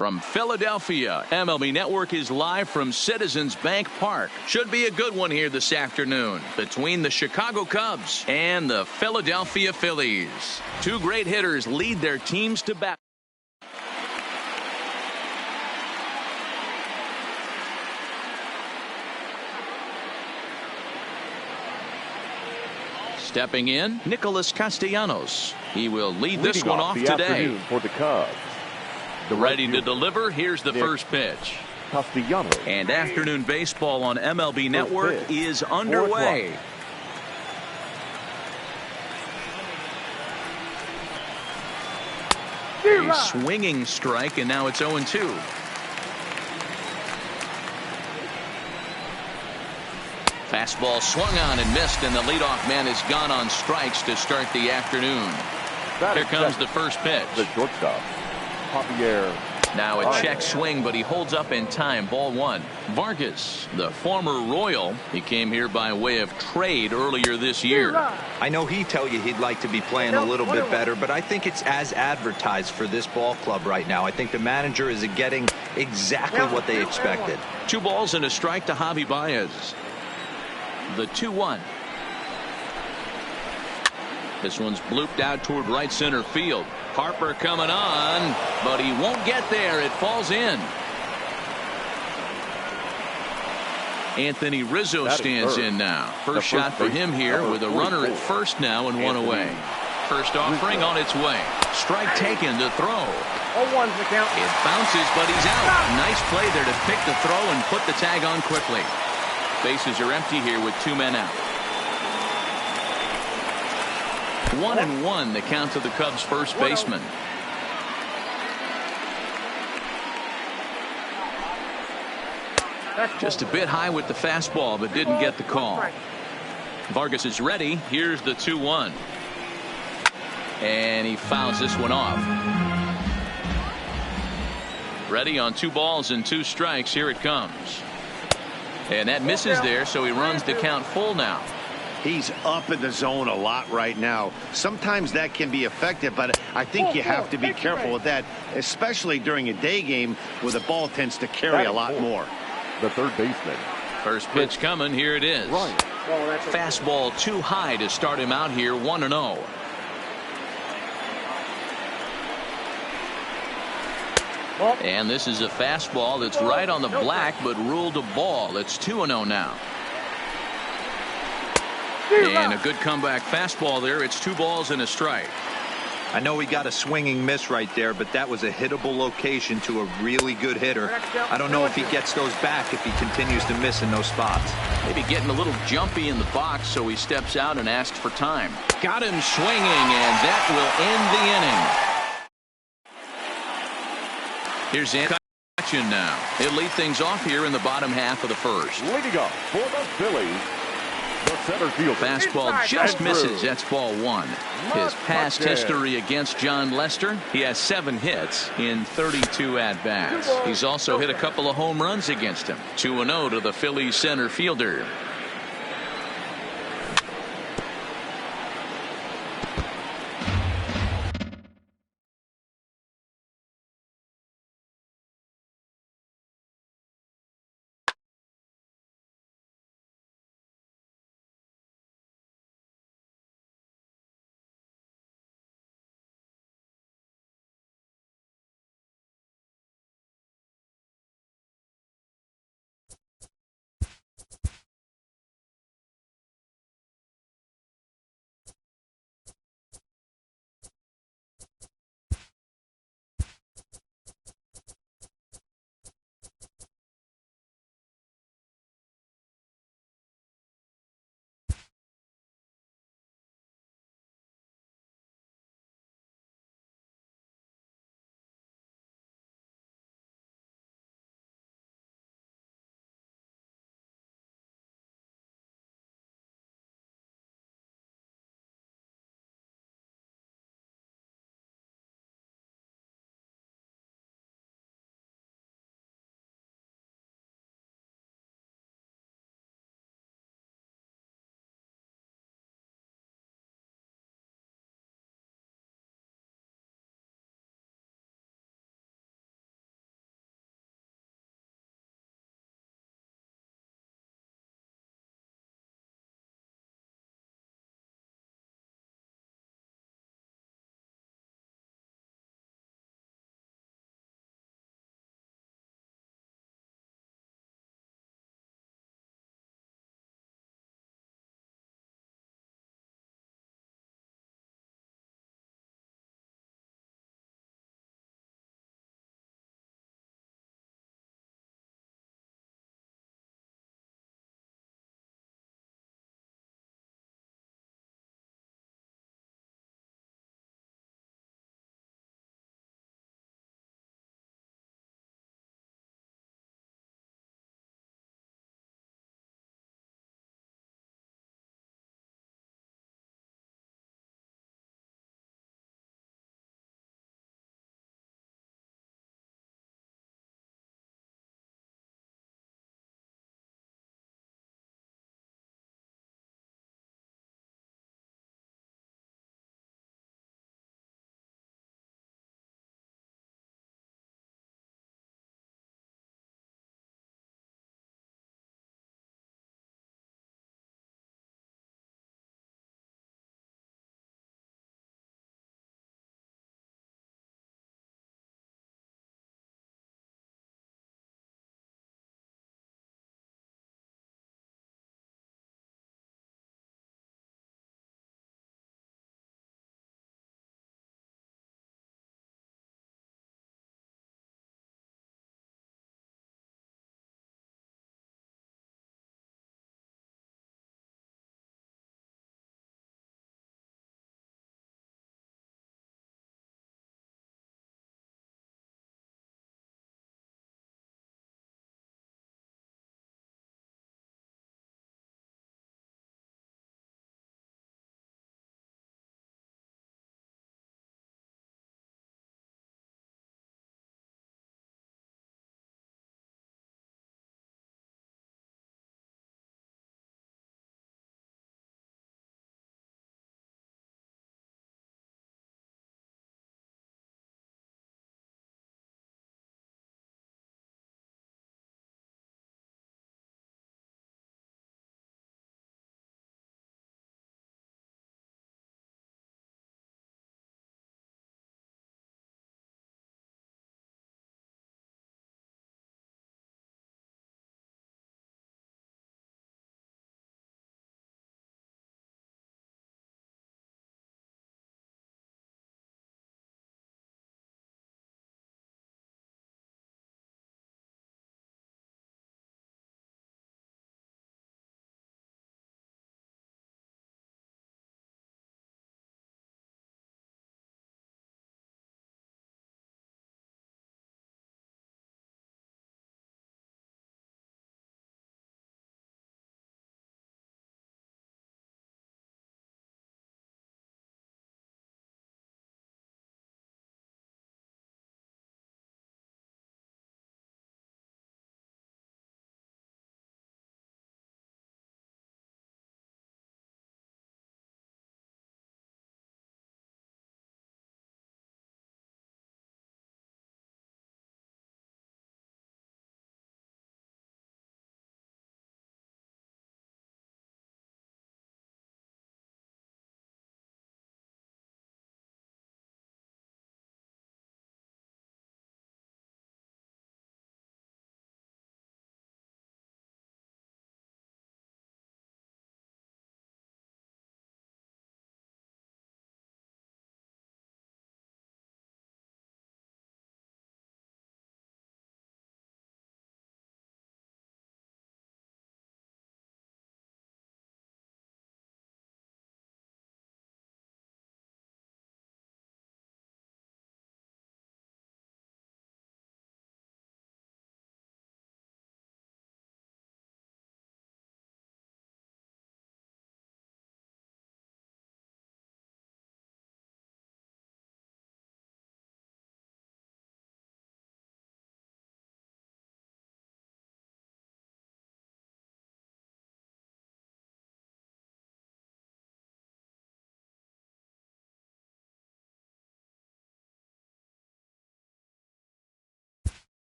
From Philadelphia, MLB Network is live from Citizens Bank Park. Should be a good one here this afternoon between the Chicago Cubs and the Philadelphia Phillies. Two great hitters lead their teams to battle. Stepping in, Nicholas Castellanos. He will lead this one off today. For the Cubs. Ready to deliver. Here's the first pitch. Castellanos. And afternoon baseball on MLB Network is underway. A swinging strike, and now it's 0-2. Fastball swung on and missed, and the leadoff man is gone on strikes to start the afternoon. Here comes the first pitch. The shortstop, Javier. Now a check swing, but he holds up in time. Ball one. Vargas, the former Royal, he came here by way of trade earlier this year. I know he'd tell you he'd like to be playing a little bit better, but I think it's as advertised for this ball club right now. I think the manager is getting exactly what they expected. 2 balls and a strike to Javi Baez. The 2-1. This one's blooped out toward right center field. Harper coming on, but he won't get there. It falls in. Anthony Rizzo stands in now. First shot for him here with a runner at first now and one away. First offering on its way. Strike taken to throw. 0-1's the count. It bounces, but he's out. Nice play there to pick the throw and put the tag on quickly. Bases are empty here with 2 men out. 1-1 the count to the Cubs first baseman. Just a bit high with the fastball, but didn't get the call. Vargas is ready. Here's the 2-1. And he fouls this one off. Ready on 2 balls and 2 strikes. Here it comes. And that misses there, so he runs the count full now. He's up in the zone a lot right now. Sometimes that can be effective, but I think you have to be careful with that, especially during a day game where the ball tends to carry a lot more. The third baseman. First pitch coming. Here it is. Fastball too high to start him out here. 1-0. And this is a fastball that's right on the black, but ruled a ball. It's 2-0 now. And a good comeback fastball there. It's 2 balls and a strike. I know he got a swinging miss right there, but that was a hittable location to a really good hitter. I don't know if he gets those back if he continues to miss in those spots. Maybe getting a little jumpy in the box, so he steps out and asks for time. Got him swinging, and that will end the inning. Here's Anthony now. He'll lead things off here in the bottom half of the first. Leading up for the Phillies, the center field. Fastball just misses. That's ball 1. His past history against John Lester, he has 7 hits in 32 at-bats. He's also hit a couple of home runs against him. 2-0 to the Phillies center fielder.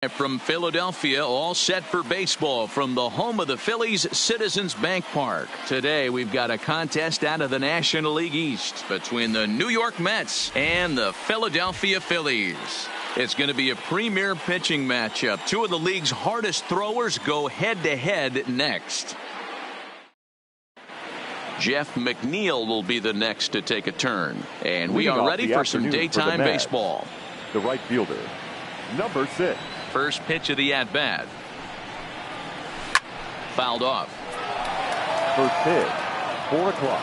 From Philadelphia, all set for baseball from the home of the Phillies, Citizens Bank Park. Today, we've got a contest out of the National League East between the New York Mets and the Philadelphia Phillies. It's going to be a premier pitching matchup. Two of the league's hardest throwers go head-to-head next. Jeff McNeil will be the next to take a turn. And we are ready for some daytime baseball. The right fielder, number 6. First pitch of the at-bat. Fouled off. First pitch, 4 o'clock.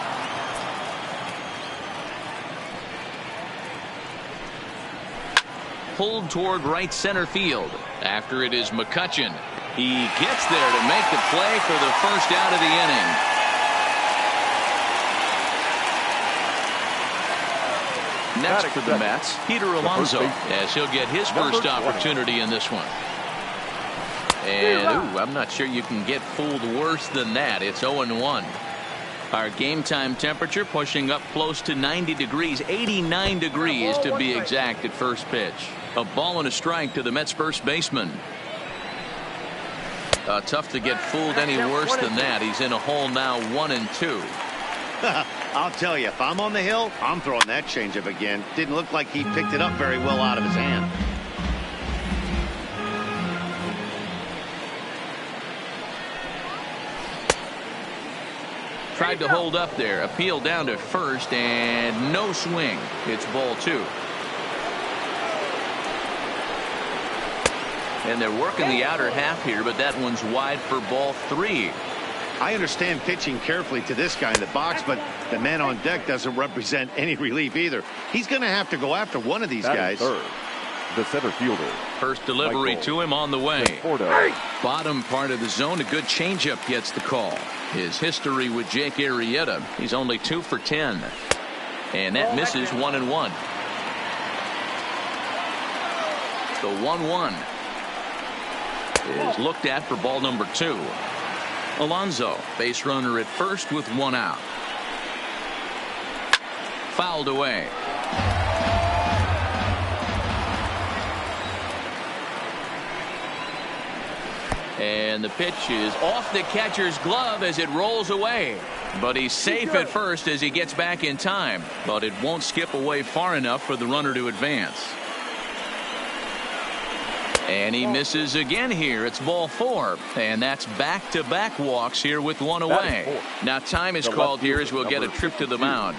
Pulled toward right center field. After it is McCutchen. He gets there to make the play for the first out of the inning. Next for the Mets, Peter Alonso, as he'll get his first opportunity in this one. And, I'm not sure you can get fooled worse than that. It's 0-1. Our game time temperature pushing up close to 90 degrees, 89 degrees to be exact at first pitch. A ball and a strike to the Mets first baseman. Tough to get fooled any worse than that. He's in a hole now, 1-2. I'll tell you, if I'm on the hill, I'm throwing that changeup again. Didn't look like he picked it up very well out of his hand. Tried to hold up there. Appeal down to first, and no swing. It's ball 2. And they're working the outer half here, but that one's wide for ball 3. I understand pitching carefully to this guy in the box, but the man on deck doesn't represent any relief either. He's going to have to go after one of these guys. Third, the center fielder. First delivery to him on the way. Bottom part of the zone, a good changeup gets the call. His history with Jake Arrieta, he's only 2 for 10. And that misses 1-1. The 1-1 is looked at for ball number 2. Alonso, base runner at first with 1 out. Fouled away. And the pitch is off the catcher's glove as it rolls away. But he's safe at first as he gets back in time. But it won't skip away far enough for the runner to advance. And he misses again here. It's ball 4. And that's back-to-back walks here with 1 away. Now time is called here as we'll get a trip to the mound.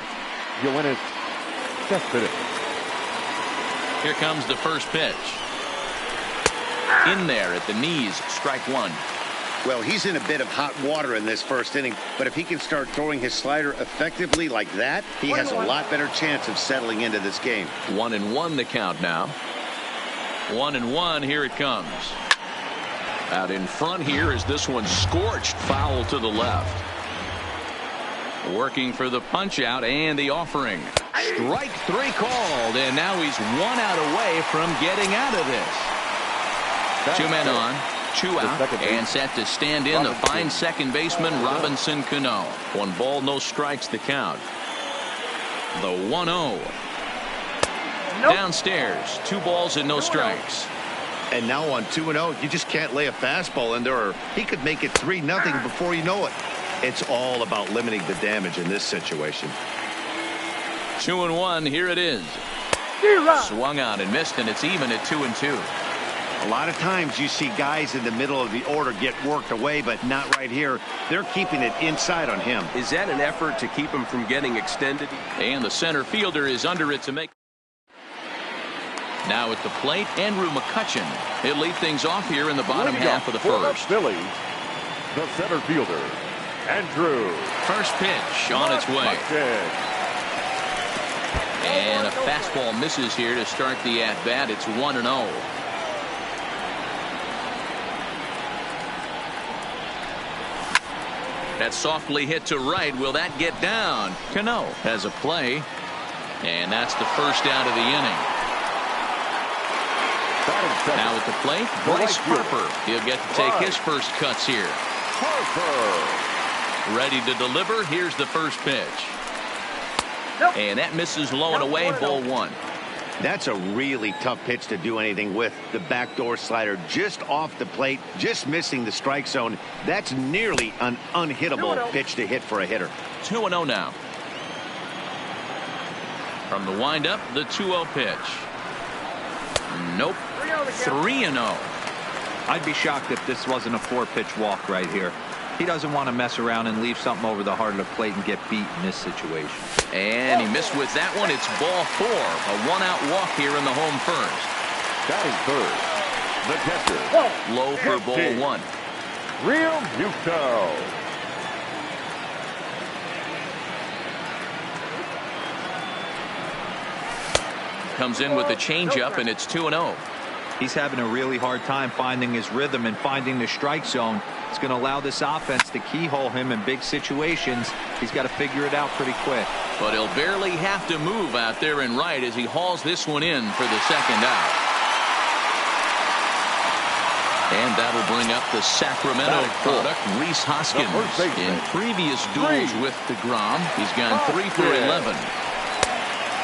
Here comes the first pitch. In there at the knees, strike 1. Well, he's in a bit of hot water in this first inning, but if he can start throwing his slider effectively like that, he has a lot better chance of settling into this game. 1-1 the count now. 1-1, here it comes. Out in front here is this one scorched, foul to the left. Working for the punch out and the offering. Strike 3 called, and now he's 1 out away from getting out of this. 2 men on, 2 out, and set to stand in the fine second baseman Robinson Cano. 1 ball, no strikes the count. The 1-0. Downstairs, 2 balls and no strikes. And now on 2-0, you just can't lay a fastball in there, or he could make it 3-0 before you know it. It's all about limiting the damage in this situation. 2-1, here it is. Swung on and missed, and it's even at 2-2. A lot of times you see guys in the middle of the order get worked away, but not right here. They're keeping it inside on him. Is that an effort to keep him from getting extended? And the center fielder is under it to make. Now at the plate, Andrew McCutchen. He'll lead things off here in the bottom half of the first. Phillies, the center fielder, Andrew. First pitch on its way. And a fastball misses here to start the at-bat. It's 1-0. That's softly hit to right. Will that get down? Cano has a play. And that's the first out of the inning. Now at the plate, Bryce Harper. He'll get to take his first cuts here. Harper. Ready to deliver. Here's the first pitch. And that misses low and away, ball 1. That's a really tough pitch to do anything with. The backdoor slider just off the plate, just missing the strike zone. That's nearly an unhittable pitch to hit for a hitter. 2-0 now. From the windup, the 2-0 pitch. Nope. 3-0. I'd be shocked if this wasn't a 4-pitch walk right here. He doesn't want to mess around and leave something over the heart of the plate and get beat in this situation. And he missed with that one. It's ball 4. A 1-out walk here in the home first. Batting third, the catcher. Low for ball 1. Real Muto. Comes in with a changeup, and it's 2-0. He's having a really hard time finding his rhythm and finding the strike zone. It's going to allow this offense to keyhole him in big situations. He's got to figure it out pretty quick. But he'll barely have to move out there in right as he hauls this one in for the second out. And that'll bring up the Sacramento product, Rhys Hoskins. In previous duels with DeGrom, he's gone 3 for 11.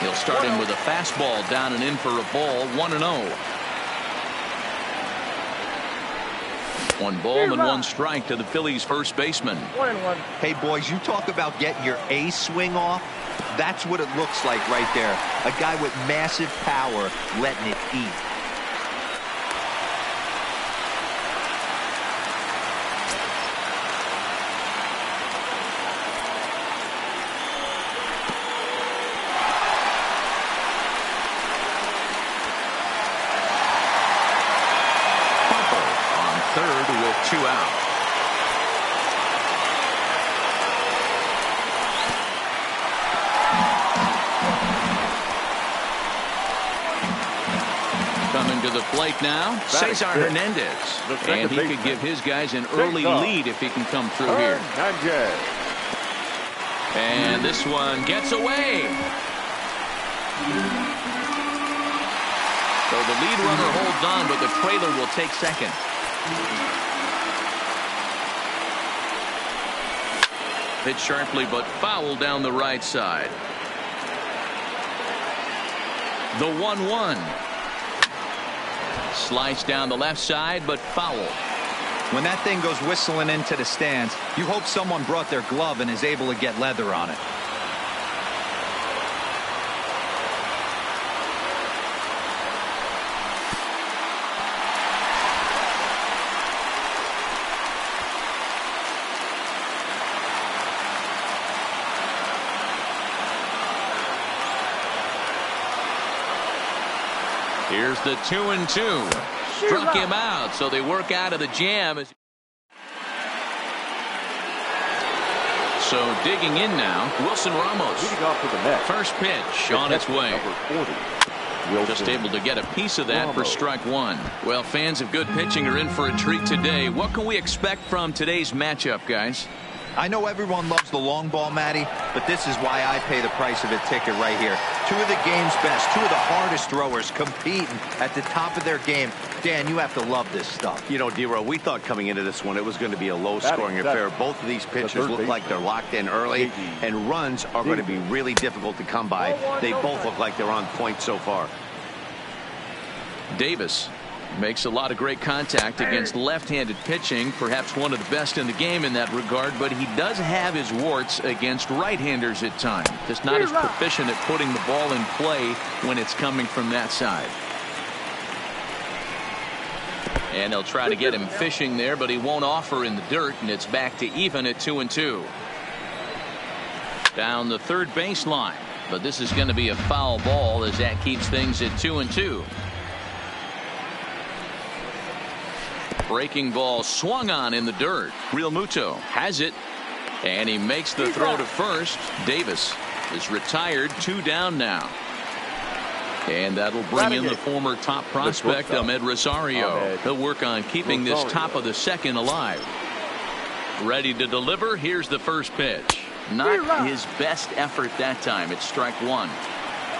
He'll start him with a fastball down and in for a ball, 1-0. 1 ball and 1 strike to the Phillies first baseman. 1-1. Hey, boys, you talk about getting your ace swing off. That's what it looks like right there. A guy with massive power letting it eat. Third with 2 out. Coming to the plate now, Cesar Hernandez. And he could give his guys an early lead if he can come through here. And this one gets away. So the lead runner holds on, but the trailer will take second. Hit sharply, but foul down the right side. The 1-1. Slice down the left side, but foul. When that thing goes whistling into the stands, you hope someone brought their glove and is able to get leather on it. Here's the 2-2. Struck him out, so they work out of the jam. So digging in now, Wilson Ramos. First pitch on its way. Just able to get a piece of that for strike 1. Well, fans of good pitching are in for a treat today. What can we expect from today's matchup, guys? I know everyone loves the long ball, Matty, but this is why I pay the price of a ticket right here. 2 of the game's best, 2 of the hardest throwers competing at the top of their game. Dan, you have to love this stuff. You know, D-Row, we thought coming into this one it was going to be a low-scoring affair. Both of these pitchers look like they're locked in early, and runs are going to be really difficult to come by. They both look like they're on point so far. Davis makes a lot of great contact against left-handed pitching, perhaps one of the best in the game in that regard, but he does have his warts against right-handers at times. Just not as proficient at putting the ball in play when it's coming from that side. And they'll try to get him fishing there, but he won't offer in the dirt, and it's back to even at 2-2. Down the third baseline, but this is going to be a foul ball as that keeps things at 2-2. Breaking ball swung on in the dirt. Real Muto has it, and he makes the throw to first. Davis is retired, 2 down now. And that'll bring in the former top prospect, Ahmed Rosario. He'll work on keeping this top of the second alive. Ready to deliver. Here's the first pitch. Not his best effort that time. It's strike 1.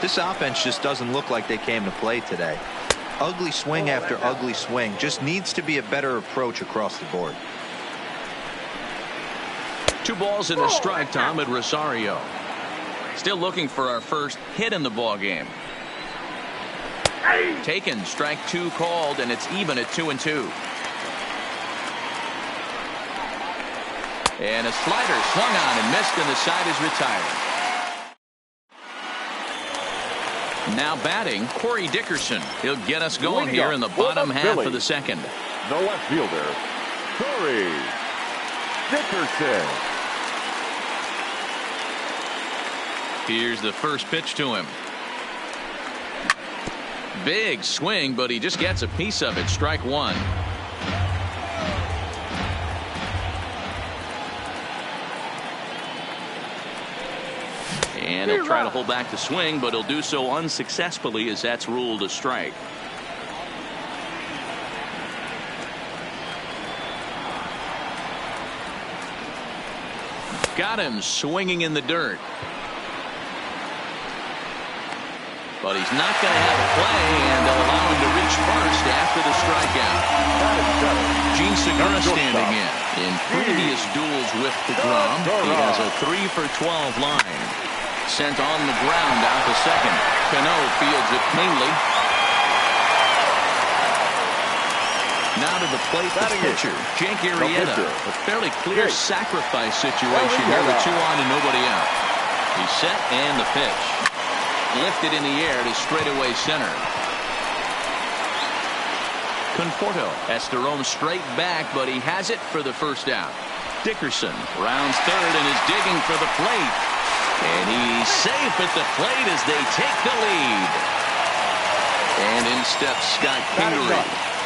This offense just doesn't look like they came to play today. Ugly swing after ugly swing. Just needs to be a better approach across the board. 2 balls and a strike to Ahmed Rosario. Still looking for our first hit in the ball game. Taken, strike 2 called, and it's even at 2-2. And a slider swung on and missed, and the side is retired. Now batting, Corey Dickerson. He'll get us going here in the bottom half of the second. The left fielder, Corey Dickerson. Here's the first pitch to him. Big swing, but he just gets a piece of it. Strike 1. And he'll try to hold back the swing, but he'll do so unsuccessfully as that's ruled a strike. Got him swinging in the dirt. But he's not going to have a play, and they'll allow him to reach first after the strikeout. Gene Segura standing in. In previous duels with DeGrom, he has a 3-for-12 line. Sent on the ground out to second. Cano fields it cleanly. Now to the plate, the pitcher, Jake Arrieta. A fairly clear sacrifice situation here with 2 on and nobody out. He's set, and the pitch. Lifted in the air to straightaway center. Conforto has to roam straight back, but he has it for the first out. Dickerson rounds third and is digging for the plate. And he's safe at the plate as they take the lead. And in steps Scott Kingery.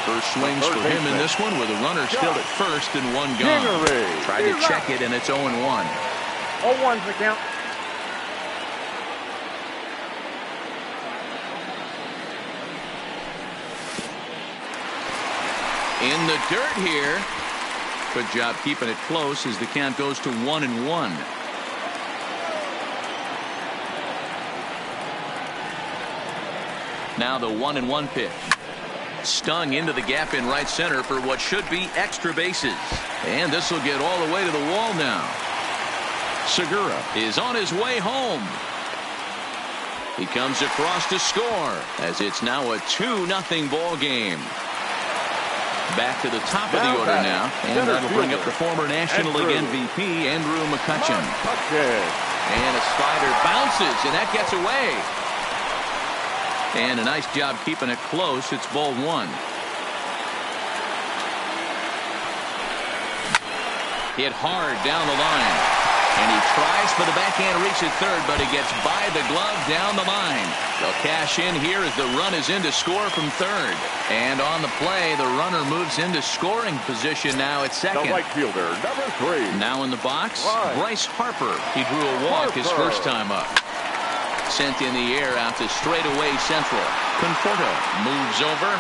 First swings for him in this one with a runner still at first and 1 gone. Tried to check it, and it's 0-1. 0-1's the count. In the dirt here. Good job keeping it close as the count goes to 1-1. Now the 1-1 pitch. Stung into the gap in right center for what should be extra bases. And this will get all the way to the wall now. Segura is on his way home. He comes across to score as it's now a 2-0 ball game. Back to the top of the order now, and that'll bring up the former National League MVP, Andrew McCutchen. And a slider bounces, and that gets away. And a nice job keeping it close. It's ball 1. Hit hard down the line. And he tries for the backhand reach at third, but he gets by the glove down the line. They'll cash in here as the run is in to score from third. And on the play, the runner moves into scoring position now at second. The right fielder, number 3. Now in the box, Bryce Harper. He drew a walk his first time up. Sent in the air out to straightaway central. Conforto moves over.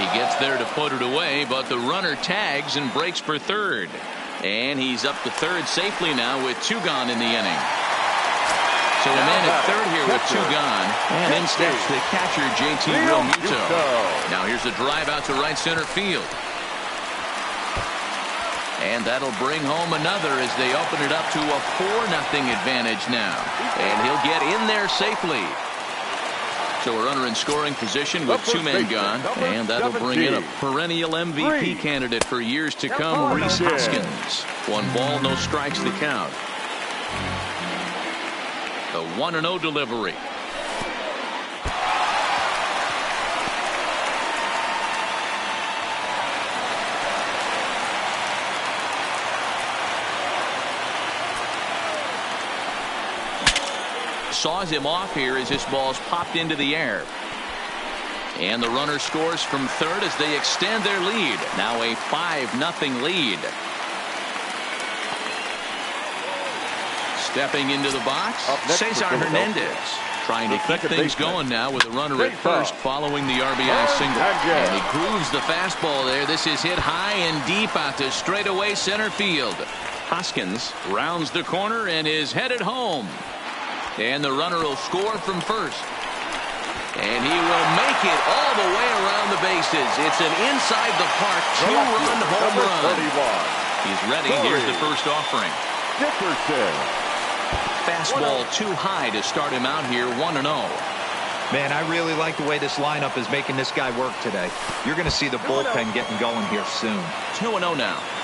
He gets there to put it away, but the runner tags and breaks for third. And he's up to third safely now with 2 gone in the inning. So a man at third here with 2 gone. And in steps the catcher, JT Realmuto. Now here's a drive out to right center field. And that'll bring home another as they open it up to a 4-0 advantage now. And he'll get in there safely. So a runner in scoring position with 2 men gone. And that'll bring in a perennial MVP candidate for years to come, Rhys Hoskins. 1 ball, no strikes to count. The 1-0 delivery. Saws him off here as this ball's popped into the air. And the runner scores from third as they extend their lead. Now a 5-0 lead. Stepping into the box, Cesar Hernandez. Trying to keep things going now with a runner at first following the RBI single. And he grooves the fastball there. This is hit high and deep out to straightaway center field. Hoskins rounds the corner and is headed home. And the runner will score from first. And he will make it all the way around the bases. It's an inside the park 2-run home run. He's ready. Here's the first offering. Dickerson. Fastball too high to start him out here 1-0. Man, I really like the way this lineup is making this guy work today. You're going to see the bullpen getting going here soon. 2-0 now.